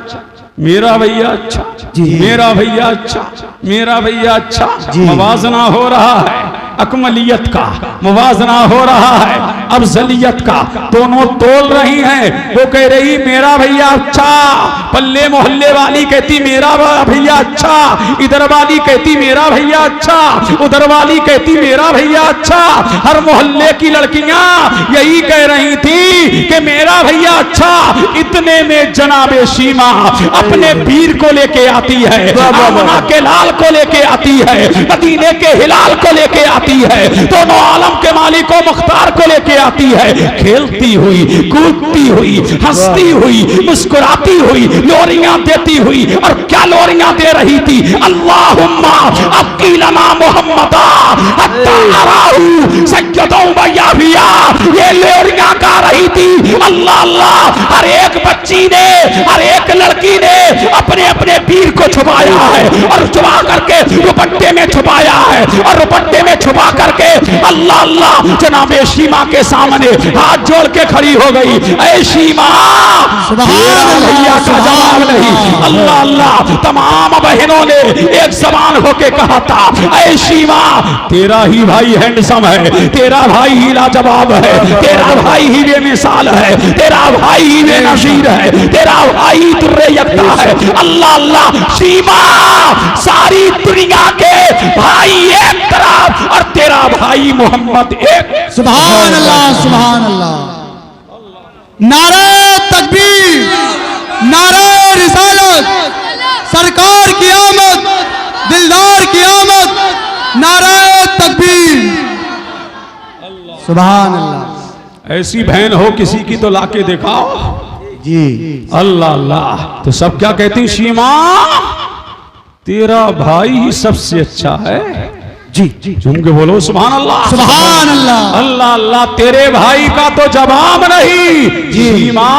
मेरा भैया अच्छा, मेरा भैया अच्छा, मेरा भैया अच्छा। मुवाजना हो रहा है अकमलियत का, मुवाजना हो रहा है अफजलियत का। दोनों तोल रही हैं। वो कह रही मेरा भैया अच्छा, पल्ले मोहल्ले वाली कहती मेरा भैया अच्छा, इधर वाली कहती मेरा भैया अच्छा, उधर वाली कहती मेरा भैया अच्छा। हर मोहल्ले की लड़कियां यही कह रही थी कि मेरा भैया अच्छा। इतने में जनाबे शीमा अपने वीर को लेके आती है, आमना के लाल को लेके आती है, मदीने के हिलाल को लेके आती है, दोनों आलम के मालिक को मुख्तार को लेके आती है। खेलती हुई, कूदती हुई, हंसती हुई, मुस्कुराती हुई, लोरियां देती हुई। और क्या लोरियां दे रही थी? अल्लाहुम्मा अक्कीलना मुहम्मदा हत्ता अराहू सज्जदों बयाफिया। ये लोरियां गा रही थी। अल्लाह अल्लाह। हर एक बच्ची ने, हर एक लड़की ने अपने अपने वीर को छुपाया है और छुपा करके दुपट्टे में छुपाया है और दुपट्टे में छुपा करके अल्लाह अल्लाह जनाबे शीमा के सामने हाथ जोड़ के खड़ी हो गई। ऐ शीमा भैया का जवाब नहीं। अल्लाह अल्लाह। तमाम बहनों ने एक जबान होके कहा था ऐ शीमा तेरा ही भाई हैंडसम है, तेरा भाई ही लाजवाब है, तेरा भाई ही बेमिसाल है, तेरा भाई ही बेनजीर है, तेरा भाई तुर्रे यकता है। अल्लाह अल्लाह। शीमा सारी दुनिया के भाई एक तरफ और तेरा भाई मोहम्मद एक। सुभान अल्लाह। सुभान अल्लाह। नारे तकबीर, नारे रिसालत, सरकार की आमद, दिलदार की आमद, नारे तकबीर। सुभान अल्लाह। ऐसी बहन हो किसी की तो लाके दिखाओ। जी। अल्लाह अल्लाह। तो सब क्या कहती? शीमा तेरा भाई ही सबसे अच्छा है। जी झूम के बोलो सुभान अल्लाह। सुभान अल्लाह। अल्लाह अल्लाह। तेरे भाई का तो जवाब नहीं। शीमा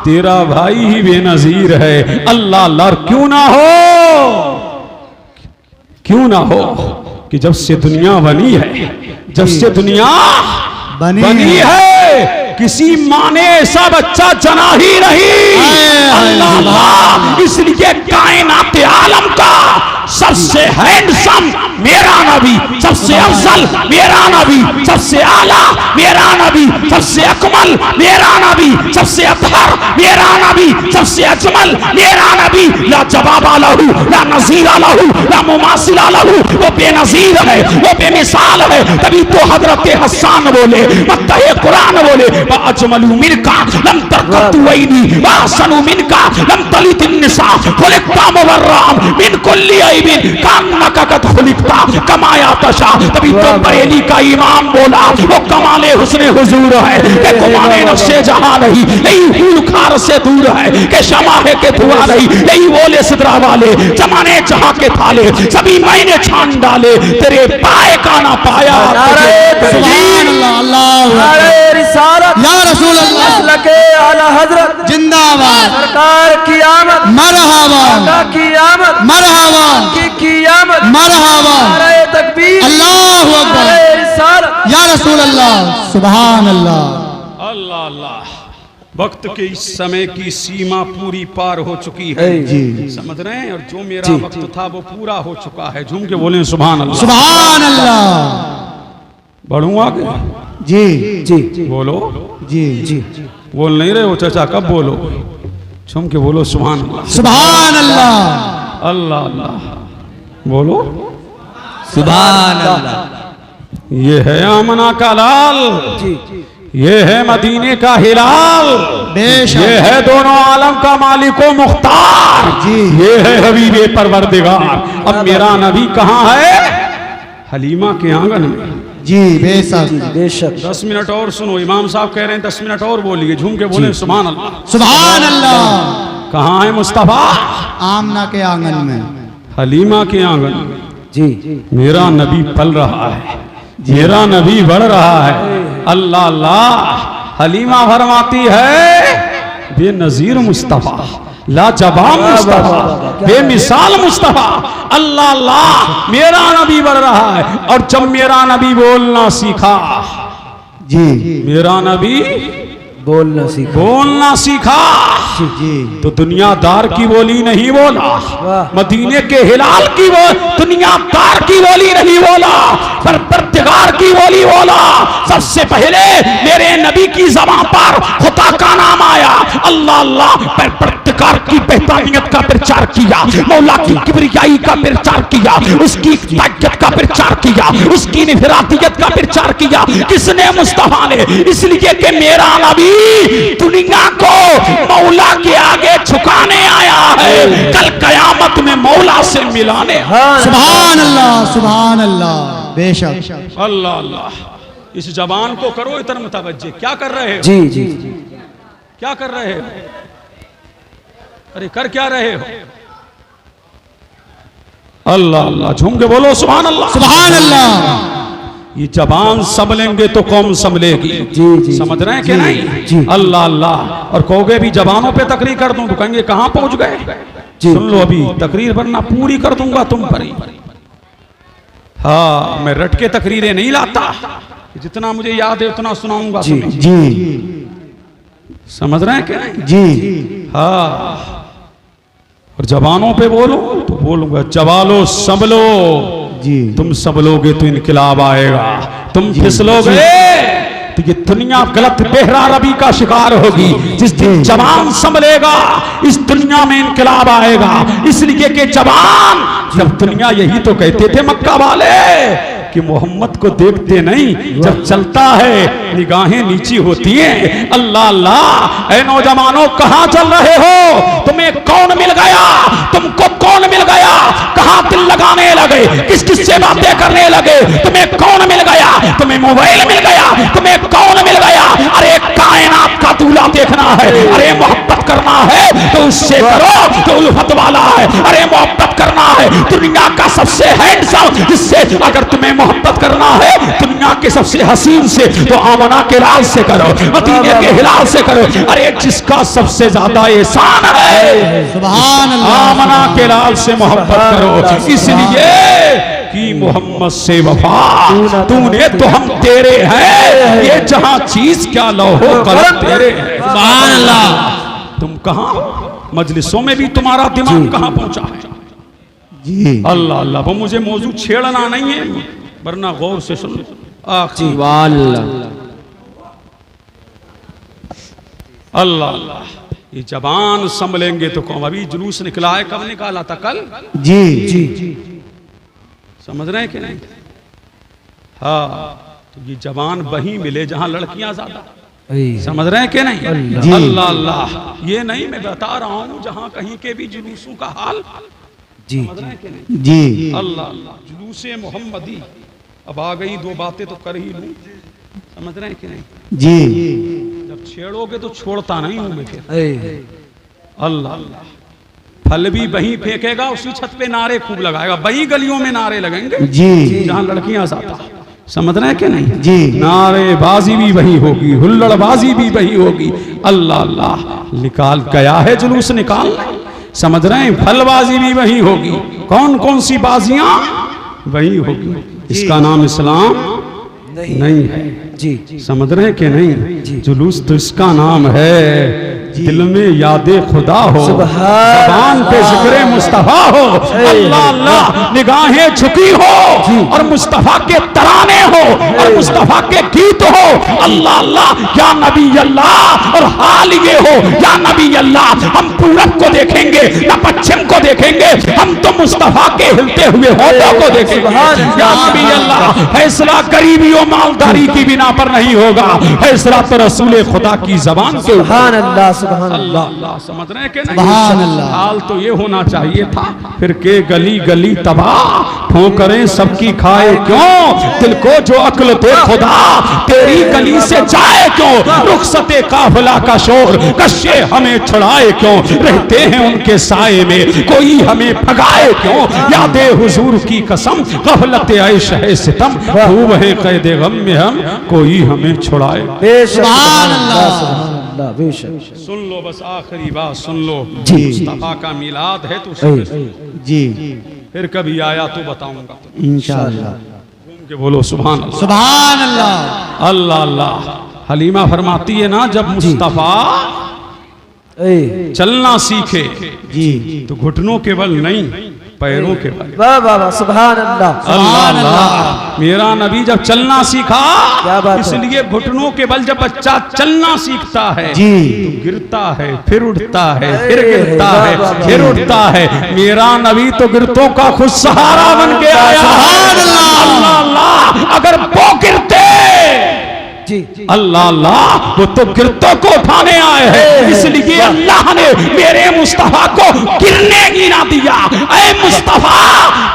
तेरा भाई ही बेनजीर है। अल्लाह अल्लाह। क्यों ना हो, क्यों ना हो कि जब से दुनिया बनी है, जब से दुनिया बनी है किसी माँ ने ऐसा बच्चा जना ही नहीं। अल्लाह अल्लाह। इसलिए कायनात आलम का सबसे हैंडसम मेरा नबी, सबसे अफजल मेरा नबी, सबसे आला मेरा नबी। नबी सबसे अकमल, मेरा नबी सबसे अतहर, मेरा नबी सबसे अजमल, मेरा नबी ला जवाब लहू, ला नज़ीर लहू, ला मुमासिल लहू। वो बेनज़ीर है, वो बेमिसाल है। तभी तो हजरत हसन बोले, मत्तहे कुरान बोले, व अजमलू मिनका लम तरकतु वैनी, व अहसनु मिनका लम तलित निसा, खुलिक़ता मुबर्रअन मिन कुल्ली ऐबिन, कान्नका कद खुलिक़ता कमा यातशा। तभी तो बरेली का इमाम बोला, वो कमाले हुस्ने हुजूर है कि कुमाने नक्शे जहां नहीं, यही फूल खार से दूर है कि शमा है के धुआं नहीं, यही बोले सिदरा वाले जमाने जहां के थाले सभी मैंने छान डाले, तेरे पाए का ना पाया। सुभान अल्लाह, अल्लाह रिसालत या रसूल अल्लाह, लके आला हजरत जिंदाबाद, सरकार की आमद, मरहबा की आमद, मरहबा की आमद, मरहबा, नारे तकबीर, अल्लाहु अकबर, रिसालत या रसूल अल्लाह, सुभान अल्लाह। अल्लाह अल्लाह। वक्त के इस समय की सीमा पूरी पार हो चुकी है, जी समझ रहे हैं। और जो मेरा वक्त था वो पूरा हो चुका है। झूम के बोले सुभान अल्लाह, सुभान अल्लाह। बढ़ूं आगे, जी जी बोलो जी जी बोल नहीं रहे हो चाचा, कब बोलो? झूम के बोलो सुभान अल्लाह, सुभान अल्लाह, अल्लाह अल्लाह बोलो सुभान अल्लाह। ये है आमना का लाल, ये है मदीने का हिलाल, बेशक। ये है दोनों आलम का मालिको मुख्तार, जी। ये है हबीबे परवरदिगार। अब मेरा नबी कहाँ है? हलीमा के आंगन में। जी बेशक बेशक 10 मिनट और सुनो, इमाम साहब कह रहे हैं 10 मिनट और बोलिए। झूम के बोले सुभान अल्लाह, सुभान अल्लाह। कहाँ है मुस्तफा? आमना के आंगन में, हलीमा के आंगन में। जी मेरा नबी पल रहा है, मेरा नबी बढ़ रहा है। अल्लाह अल्लाह। हलीमा फरमाती है, बेनज़ीर मुस्तफा, लाजवाब मुस्तफा, बेमिसाल मुस्तफा। अल्लाह अल्लाह, मेरा नबी बढ़ रहा है। और जब मेरा नबी बोलना सीखा, जी मेरा नबी बोलना सीखा, बोलना सीखा, जी तो दुनियादार की बोली नहीं बोला, मदीने के हिलाल की वो दुनियादार की बोली नहीं बोला, पर परवरदिगार की बोली बोला। सबसे पहले मेरे नबी की ज़बान पर खुदा का नाम आया। अल्लाह अल्लाह, पर परवरदिगार की बेहतानियत का प्रचार किया, मौला की किबरियाई का प्रचार किया, उसकी ताकत का प्रचार किया, उसकी निफरातियत का प्रचार किया। किसने? मुस्तफा ने। इसलिए कि मेरा नबी दुनिया को मौला के आगे झुकाने आया है, कल कयामत में मौला से मिलाने। सुभान अल्लाह, सुभान अल्लाह, बेशक। अल्लाह अल्लाह। इस जबान को करो इतर मुतवज्जे। क्या कर रहे हो? जी जी क्या कर रहे हो? अरे कर क्या रहे हो? अल्लाह अल्लाह। झूम के बोलो सुभान अल्लाह, सुभान अल्लाह। ये जबान संभलेंगे तो कौम संभलेगी। जी जी समझ रहे हैं कि जी, नहीं? जी। अल्लाह अल्लाह। और कहोगे भी जबानों पे तकरीर कर दूं तो कहेंगे कहां पहुंच गए? सुन लो, अभी तकरीर वरना पूरी कर दूंगा तुम पर ही। हाँ, मैं रट के तकरीरें नहीं लाता, जितना मुझे याद है उतना सुनाऊंगा तुम्हें। जी समझ रहे हैं कि नहीं? जी हाँ। और जबानों पे बोलो तो बोलूंगा जवालो संभलो, जी तुम संभलोगे तो इनकलाब आएगा, तुम फिसलोगे तो ये दुनिया गलत बेहरा रबी का शिकार होगी। जिस दिन जवान संभलेगा इस दुनिया में इनकलाब आएगा। इसलिए कि जवान, जब दुनिया यही तो कहते थे मक्का वाले कि मोहम्मद को देखते नहीं, जब चलता है निगाहें नीची होती हैं। अल्लाह अल्लाह। ऐ नौजवानों, कहां चल रहे हो? तुम्हें कौन मिल गया? तुमको कौन मिल गया? कहां दिल लगाने लगे? किस किस से बातें करने लगे? तुम्हें कौन मिल गया? तुम्हें मोबाइल मिल गया? तुम्हें कौन मिल गया? अरे कायनात का दूल्हा देखना है, अरे मोहब्बत करना है तो उससे करो तो उल्फत वाला है। अरे मोहब्बत करना है दुनिया का सबसे हैंडसम, जिससे अगर तुम्हें मोहब्बत करना है दुनिया के सबसे हसीन से तो आमना के लाल से करो, मदीने के हिलाल से करो। अरे जिसका सबसे ज्यादा एहसान है सुभान अल्लाह, आमना के लाल से मोहब्बत करो। इसलिए कि मोहम्मद से वफा तूने तो हम तेरे हैं, ये जहां चीज क्या लौहो कलम तेरे हैं। सुभान अल्लाह। तुम कहां मजलिसों में भी तुम्हारा दिमाग कहां पहुंचा है? जी अल्लाह अल्लाह। वो मुझे मौजू छेड़ना नहीं है, वरना गौर से सुन। आखिरी अल्लाह अल्लाह, ये जबान संभलेंगे तो कौन। अभी जुलूस निकला है, कब निकाला था? कल। जी जी समझ रहे हैं कि नहीं? हाँ, तो ये जबान वहीं मिले जहां लड़कियां ज्यादा। समझ रहे हैं कि नहीं? अल्लाह अल्लाह, ये नहीं मैं बता रहा हूं जहां कहीं के भी जुलूसों का हाल। जी समझ रहे हैं कि नहीं? जी अल्लाह अल्लाह, जुलूसे मोहम्मदी। अब आ गई, दो बातें तो कर ही लूं। समझ रहे हैं कि नहीं? जी जब छेड़ोगे तो छोड़ता नहीं हूं मैं फिर। अल्लाह अल्लाह, फल भी वहीं फेंकेगा, उसी छत पे नारे खूब लगाएगा, वहीं गलियों में नारे लगेंगे जी जहां लड़कियां ज्यादा। समझ रहे हैं कि नहीं? जी नारेबाजी भी वही होगी, हुल्लड़बाजी भी वही होगी। अल्लाह अल्लाह, निकाल गया है जुलूस निकाल। समझ रहे हैं? फलबाजी भी वही होगी। कौन कौन सी बाजियां वही होगी। इसका नाम इस्लाम नहीं है। जी समझ रहे हैं कि नहीं? जुलूस तो इसका नाम है दिल में यादे खुदा हो, ज़बान पे जिक्रे मुस्तफा हो, अल्लाह अल्लाह निगाहें झुकी हो और मुस्तफा के तराने हो और मुस्तफा के गीत हो, अल्लाह अल्लाह या नबी अल्लाह, और हाल ये हो या नबी अल्लाह, हम पूरब को देखेंगे ना पश्चिम को देखेंगे, हम तो मुस्तफा के हिलते हुए होठों को देखेंगे या नबी अल्लाह। फैसला गरीबियों मालदारी की बिना पर नहीं होगा, फैसला तो रसूल खुदा की जबान से। अल्लाह अल्लाह, समझ रहे हैं कि नहीं? हाल तो ये होना चाहिए था, फिर के गली गली तबाह, ठोकरें सबकी खाए क्यों, दिल को जो अक्ल दे खुदा, तेरी गली से जाए क्यों, रुखसते काफिला का शोर, कश्ये हमें छुड़ाए क्यों, रहते हैं उनके साए में, कोई हमें भगाए क्यों, यादे हुजूर की कसम, गफलत ऐश है सितम, खूब है कैद गम में हम, कोई हमें छुड़ाए। सुन लो बस आखिरी बात सुन लो, मुस्तफा का मिलाद है तो जी, फिर कभी आया तो बताऊंगा, इंशाअल्लाह। घूम के बोलो सुभान अल्लाह। सुभान अल्लाह। अल्लाह अल्लाह। हलीमा फरमाती है ना, जब मुस्तफा चलना सीखे जी तो घुटनों के बल नहीं, पैरों के बल। वाह वाह वाह, सुभान अल्लाह। अल्लाह अल्लाह, मेरा नबी जब चलना सीखा, क्या बात है। इसलिए घुटनों के बल जब बच्चा चलना सीखता है जी तो गिरता है, फिर उठता है, फिर गिरता है, फिर उठता है। मेरा नबी तो गिरतों का खुद सहारा बन के आया। अल्लाह अल्लाह, अगर वो गिरते जी अल्लाह अल्लाह, वो तो गिरतों को उठाने आए हैं, इसलिए अल्लाह ने मेरे मुस्तफा को गिरने ही ना दिया। ऐ मुस्तफा,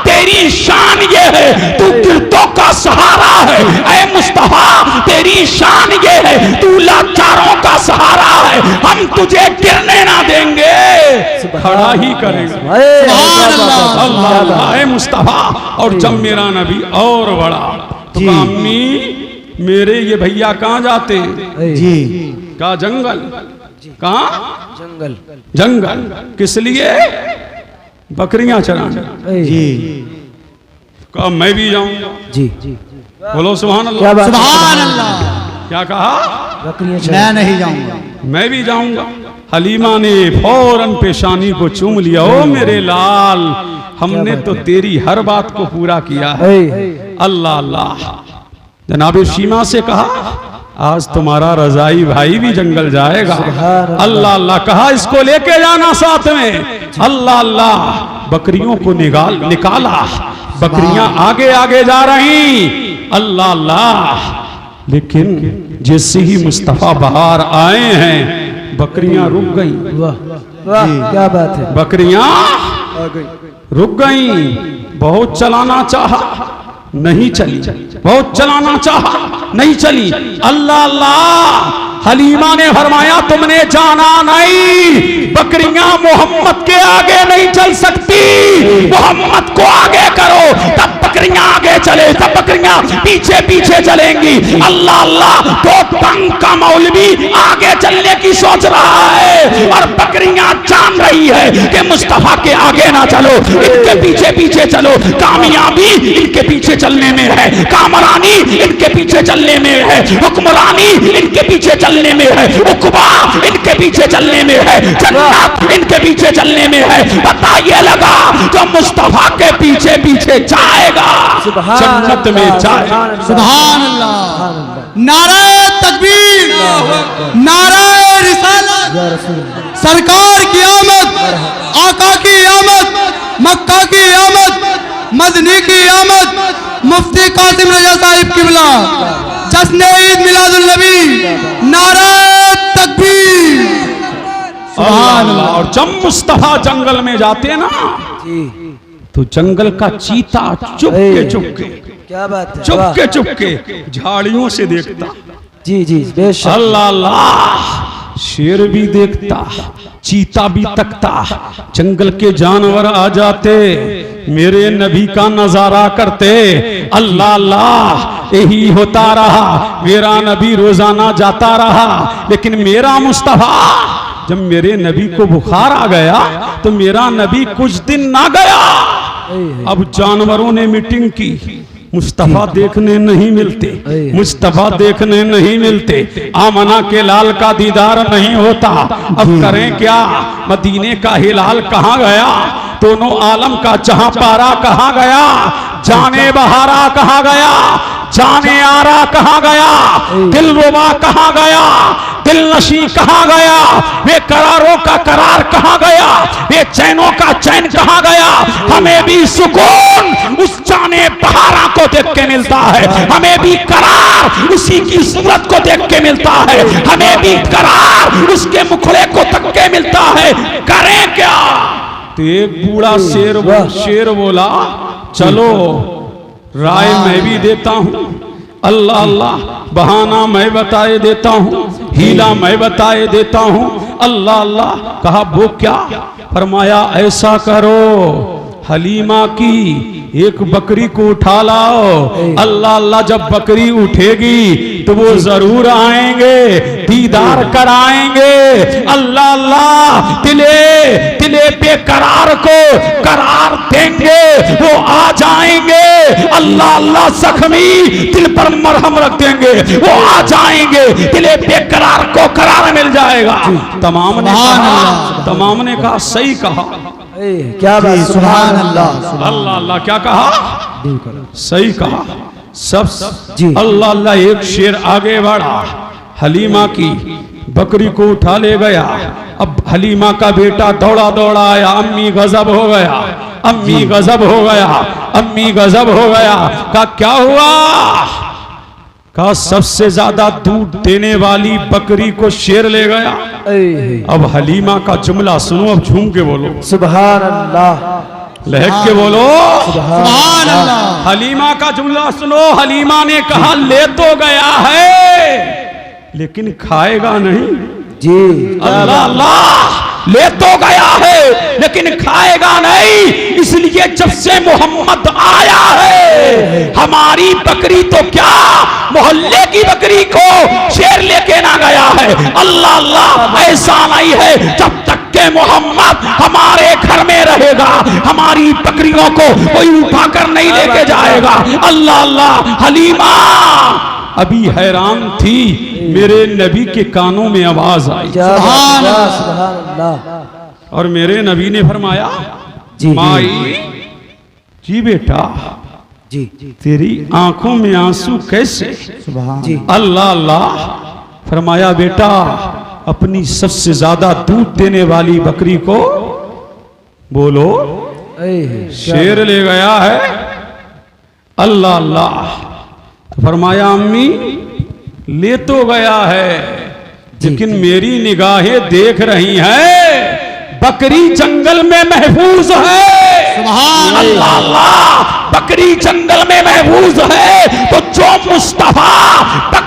तेरी शान ये है, तू गिरतों का सहारा है। ऐ मुस्तफा, तेरी शान ये है, तू लाचारों का सहारा है। हम तुझे गिरने ना देंगे, खड़ा ही करेंगे। अल्लाह अल्लाह, ऐ मुस्तफा। और जब मेरा नबी और बड़ा तो कहा, अम्मी मेरे ये भैया कहाँ जाते हैं? जी कहा जंगल। कहाँ? जंगल। जंगल किस लिए? बकरियां चराने। जी कहा मैं भी जाऊंगा। जी बोलो सुभान अल्लाह। सुभान अल्लाह। क्या कहा? मैं नहीं जाऊंगा। मैं भी जाऊंगा। हलीमा ने फौरन पेशानी को चूम लिया। ओ मेरे लाल, हमने तो तेरी हर बात को पूरा किया है। अल्लाह अल्लाह। जनाब शीमा से कहा, आज तुम्हारा रजाई भाई भी जंगल जाएगा। अल्लाह अल्लाह, कहा इसको लेके जाना साथ में। अल्लाह अल्लाह, बकरियों को निकाला, बकरियां आगे आगे जा रही। अल्लाह अल्लाह, लेकिन जैसे ही मुस्तफा बाहर आए हैं, बकरियां रुक गईं। वाह क्या बात है। बकरियां रुक गईं। बहुत चलाना चाहा, नहीं चली। बहुत चलाना चाहा, नहीं चली। अल्लाह अल्लाह, हलीमा ने फरमाया तुमने जाना नहीं, बकरियां मोहम्मद के आगे नहीं चल सकती, मोहम्मद को आगे करो, तब बकरियां आगे चले, तब बकरियां पीछे पीछे चलेंगी। अल्लाह अल्लाह, तो तंग का मौलवी आगे चलने की सोच रहा है और बकरियां जान रही है कि मुस्तफा के आगे ना चलो, इनके पीछे पीछे चलो। कामयाबी इनके पीछे चलने में है, कामरानी इनके पीछे चलने में है, हुक्मरानी इनके पीछे चलने में है, उकबा इनके पीछे चलने में है, जन्नत इनके पीछे चलने में है। बताइए लगा जो मुस्तफा के पीछे पीछे जाएगा जन्नत में जाएगा। सुभान अल्लाह। नारे तकबीर, नारे रिसालत। सरकार की आमद, आका की आमद, मक्का की आमद, मदनी की आमद, मुफ्ती कासिम रजा साहिब किबला, जश्न ईद मिलादुल नबी, नारे तकबीर। सुभान अल्लाह। और जब मुस्तफा जंगल में जाते ना तो जंगल का चीता चुपके क्या बात है, चुपके झाड़ियों से देखता। जी जी बेशक। अल्लाह अल्लाह, शेर भी देखता, चीता भी तकता, जंगल के जानवर आ जाते, मेरे नबी का नजारा करते। अल्लाह अल्लाह, यही होता रहा। मेरा नबी रोजाना जाता रहा, लेकिन मेरा मुस्तफा, जब मेरे नबी को बुखार आ गया तो मेरा नबी कुछ दिन ना गया। अब जानवरों ने मीटिंग की, मुस्तफा देखने नहीं मिलते, मुस्तफा देखने नहीं मिलते, आमना के लाल का दीदार नहीं होता। अब करें क्या? मदीने का हिलाल कहाँ गया? दोनों आलम का जहां पारा कहाँ गया? जाने बहारा कहाँ गया? जाने आरा कहाँ गया? दिलरुबा कहाँ गया? दिल नशी कहाँ गया? वे करारों का करार कहाँ गया? वे चैनों का चैन कहाँ गया? हमें भी सुकून उस जाने बहारा को देख के मिलता है, हमें भी करार उसी की सूरत को देख के मिलता है, हमें भी करार उसके मुखड़े को तक के मिलता है। करें क्या? तो एक बूढ़ा शेर बोला, चलो राय मैं भी देता हूं। अल्लाह अल्लाह, बहाना मैं बताए देता हूं, हीला मैं बताए देता हूं। अल्लाह अल्लाह। कहा वो क्या? फरमाया ऐसा करो, हलीमा की एक बकरी को उठा लाओ। अल्लाह अल्लाह, जब बकरी उठेगी तो वो जरूर आएंगे, दीदार कराएंगे। अल्लाह अल्लाह, दिले बेकरार को करार देंगे, वो आ जाएंगे। अल्लाह अल्लाह, जख्मी दिल पर मरहम रख देंगे, वो आ जाएंगे, दिले बेकरार को करार मिल जाएगा। तमाम ने कहा सही कहा। क्या बात, सुभान अल्लाह। अल्लाह अल्लाह, क्या कहा? सही कहा। सब जी। अल्लाह अल्लाह, एक शेर आगे बढ़ा, हलीमा की बकरी को उठा ले गया। अब हलीमा का बेटा दौड़ा दौड़ा आया, अम्मी गजब हो गया, अम्मी गजब हो गया, अम्मी गजब हो गया। कहा क्या हुआ? कहा सबसे ज्यादा दूध देने वाली बकरी को शेर ले गया। अब हलीमा का जुमला सुनो, अब झूम के बोलो, सुभान अल्लाह, लहक के बोलो, सुभान अल्लाह। हलीमा का जुमला सुनो। हलीमा ने कहा ले तो गया है लेकिन खाएगा नहीं। जी। अल्लाह अल्लाह, ले तो गया है लेकिन खाएगा नहीं, इसलिए जब से मोहम्मद आया है हमारी बकरी तो क्या, मोहल्ले की बकरी को शेर लेके ना गया है। अल्लाह अल्लाह, ऐसा नहीं है, जब तक के मोहम्मद हमारे घर में रहेगा हमारी बकरियों को कोई उठाकर नहीं लेके जाएगा। अल्लाह अल्लाह। हलीमा अभी हैरान थी, मेरे नबी के कानों में आवाज आई, सुभान अल्लाह। और मेरे नबी ने फरमाया, जी माई जी बेटा, जी तेरी आंखों में आंसू कैसे? सुभान जी। अल्लाह अल्लाह। फरमाया बेटा, अपनी सबसे ज्यादा दूध देने वाली बकरी को बोलो शेर ले गया है। अल्लाह अल्लाह। तो फरमाया अम्मी ले तो गया है लेकिन मेरी निगाहें देख रही हैं बकरी जंगल में महफूज है। सुभान अल्लाह अल्लाह। बकरी जंगल में महफूज है तो जो मुस्तफा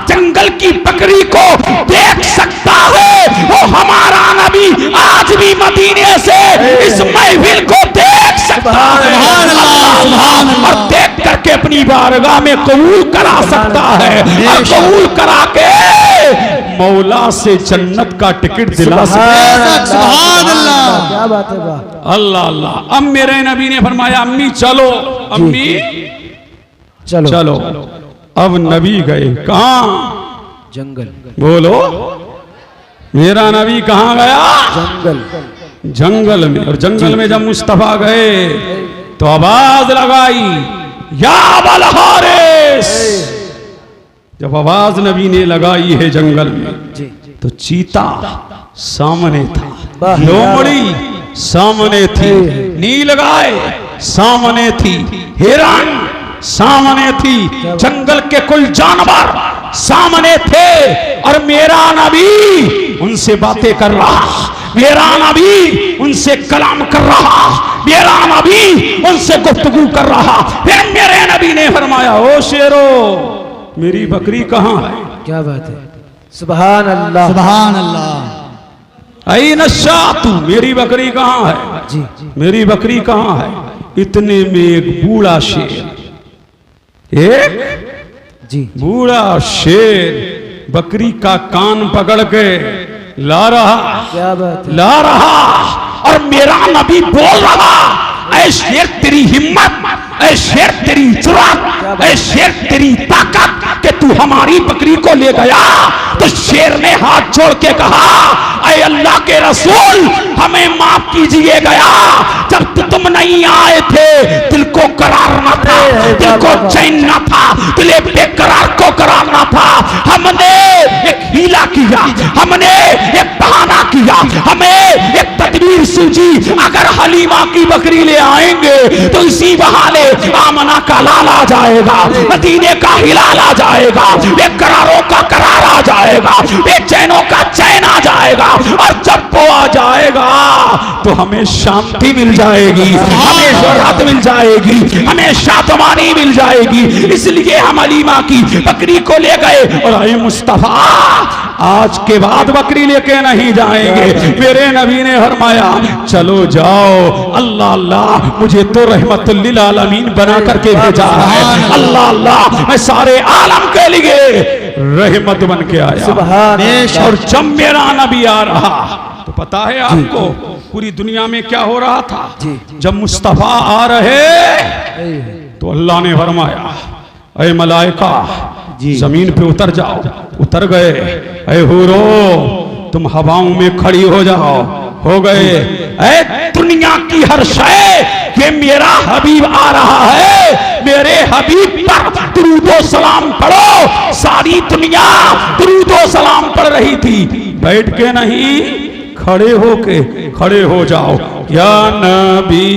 जंगल की बकरी को देख सकता है वो हमारा नबी आज भी मदीने से इस महफिल को देख सकता है। और देख करके अपनी बारगाह में कबूल करा सकता है, और कबूल करा के मौला से जन्नत का टिकट दिला सकता है। सुभान अल्लाह। क्या बात है, वाह। अल्लाह अल्लाह। अब मेरे नबी ने फरमाया अम्मी चलो, अम्मी चलो चलो। अब नबी गए कहां? जंगल। बोलो, मेरा नबी कहां गया? जंगल। जंगल में। और जंगल में जब मुस्तफा गए तो आवाज लगाई, या अबल हारिस। जब आवाज नबी ने लगाई है जंगल में जी तो चीता सामने था, वाह। लोमड़ी सामने थी, नीलगाय सामने थी, हिरण सामने थी, जंगल के कुल जानवर सामने थे, और मेरा नबी उनसे बातें कर रहा, मेरा नबी उनसे कलाम कर रहा, मेरा नबी उनसे गुफ्तगू कर रहा। फिर मेरे नबी ने फरमाया, ओ शेरो मेरी बकरी कहाँ है? क्या बात है, सुभान अल्लाह, सुभान अल्लाह। आई नशा तू, मेरी बकरी कहाँ है? जी मेरी बकरी कहाँ है? इतने में एक बूढ़ा शेर, एक जी बूढ़ा शेर बकरी का कान पकड़ के ला रहा, क्या बात है, ला रहा, और मेरा नबी बोल रहा, ऐ शेर तेरी हिम्मत, ऐ शेर तेरी जुर्रत, ऐ शेर तेरी ताकत कि तू हमारी बकरी को ले गया। तो शेर ने हाथ जोड़ के कहा, ऐ अल्लाह के रसूल हमें माफ कीजिए गया, जब तुम नहीं आए थे दिल को करार न था, दिल को चैन न था, दिले बेकरार को करार न था। हमने एक हीला किया, हमने एक बहाना किया, हमें एक तदबीर सूझी, अगर हलीमा की बकरी ले आएंगे तो इसी बहाने आमना का लाल आ जाएगा, मदीने का हिलाल आ जाएगा, बेकरारों का करार आ जाएगा, बेचैनों का चैन आ जाएगा, और जब वो आ जाएगा तो हमें शांति मिल जाएगी, हमें राहत मिल जाएगी, हमें शातमानी मिल जाएगी। इसलिए हम हलीमा की बकरी को ले गए, और आए मुस्तफा आज के बाद बकरी लेके नहीं जाएंगे। मेरे नबी ने फरमाया, चलो जाओ, अल्लाह अल्लाह मुझे तो रहमतुल लिल आलमीन बना करके भेजा है, अल्लाह अल्लाह मैं सारे आलम के लिए रहमत बन के आया। सुभान और जब मेरा नबी आ रहा तो पता है आपको पूरी दुनिया में क्या हो रहा था? जब मुस्तफा आ रहे तो अल्लाह ने फरमाया, ऐ मलाइका जमीन पे उतर जाओ, उतर गए। ऐ हूरो तुम हवाओं में खड़ी हो जाओ, हो गए। ऐ दुनिया की हर शय ये मेरा हबीब आ रहा है, मेरे हबीब पर दुरूदो सलाम पढ़ो। सारी दुनिया दुरूदो सलाम पढ़ रही थी, बैठ के नहीं खड़े होके, खड़े हो जाओ। या नबी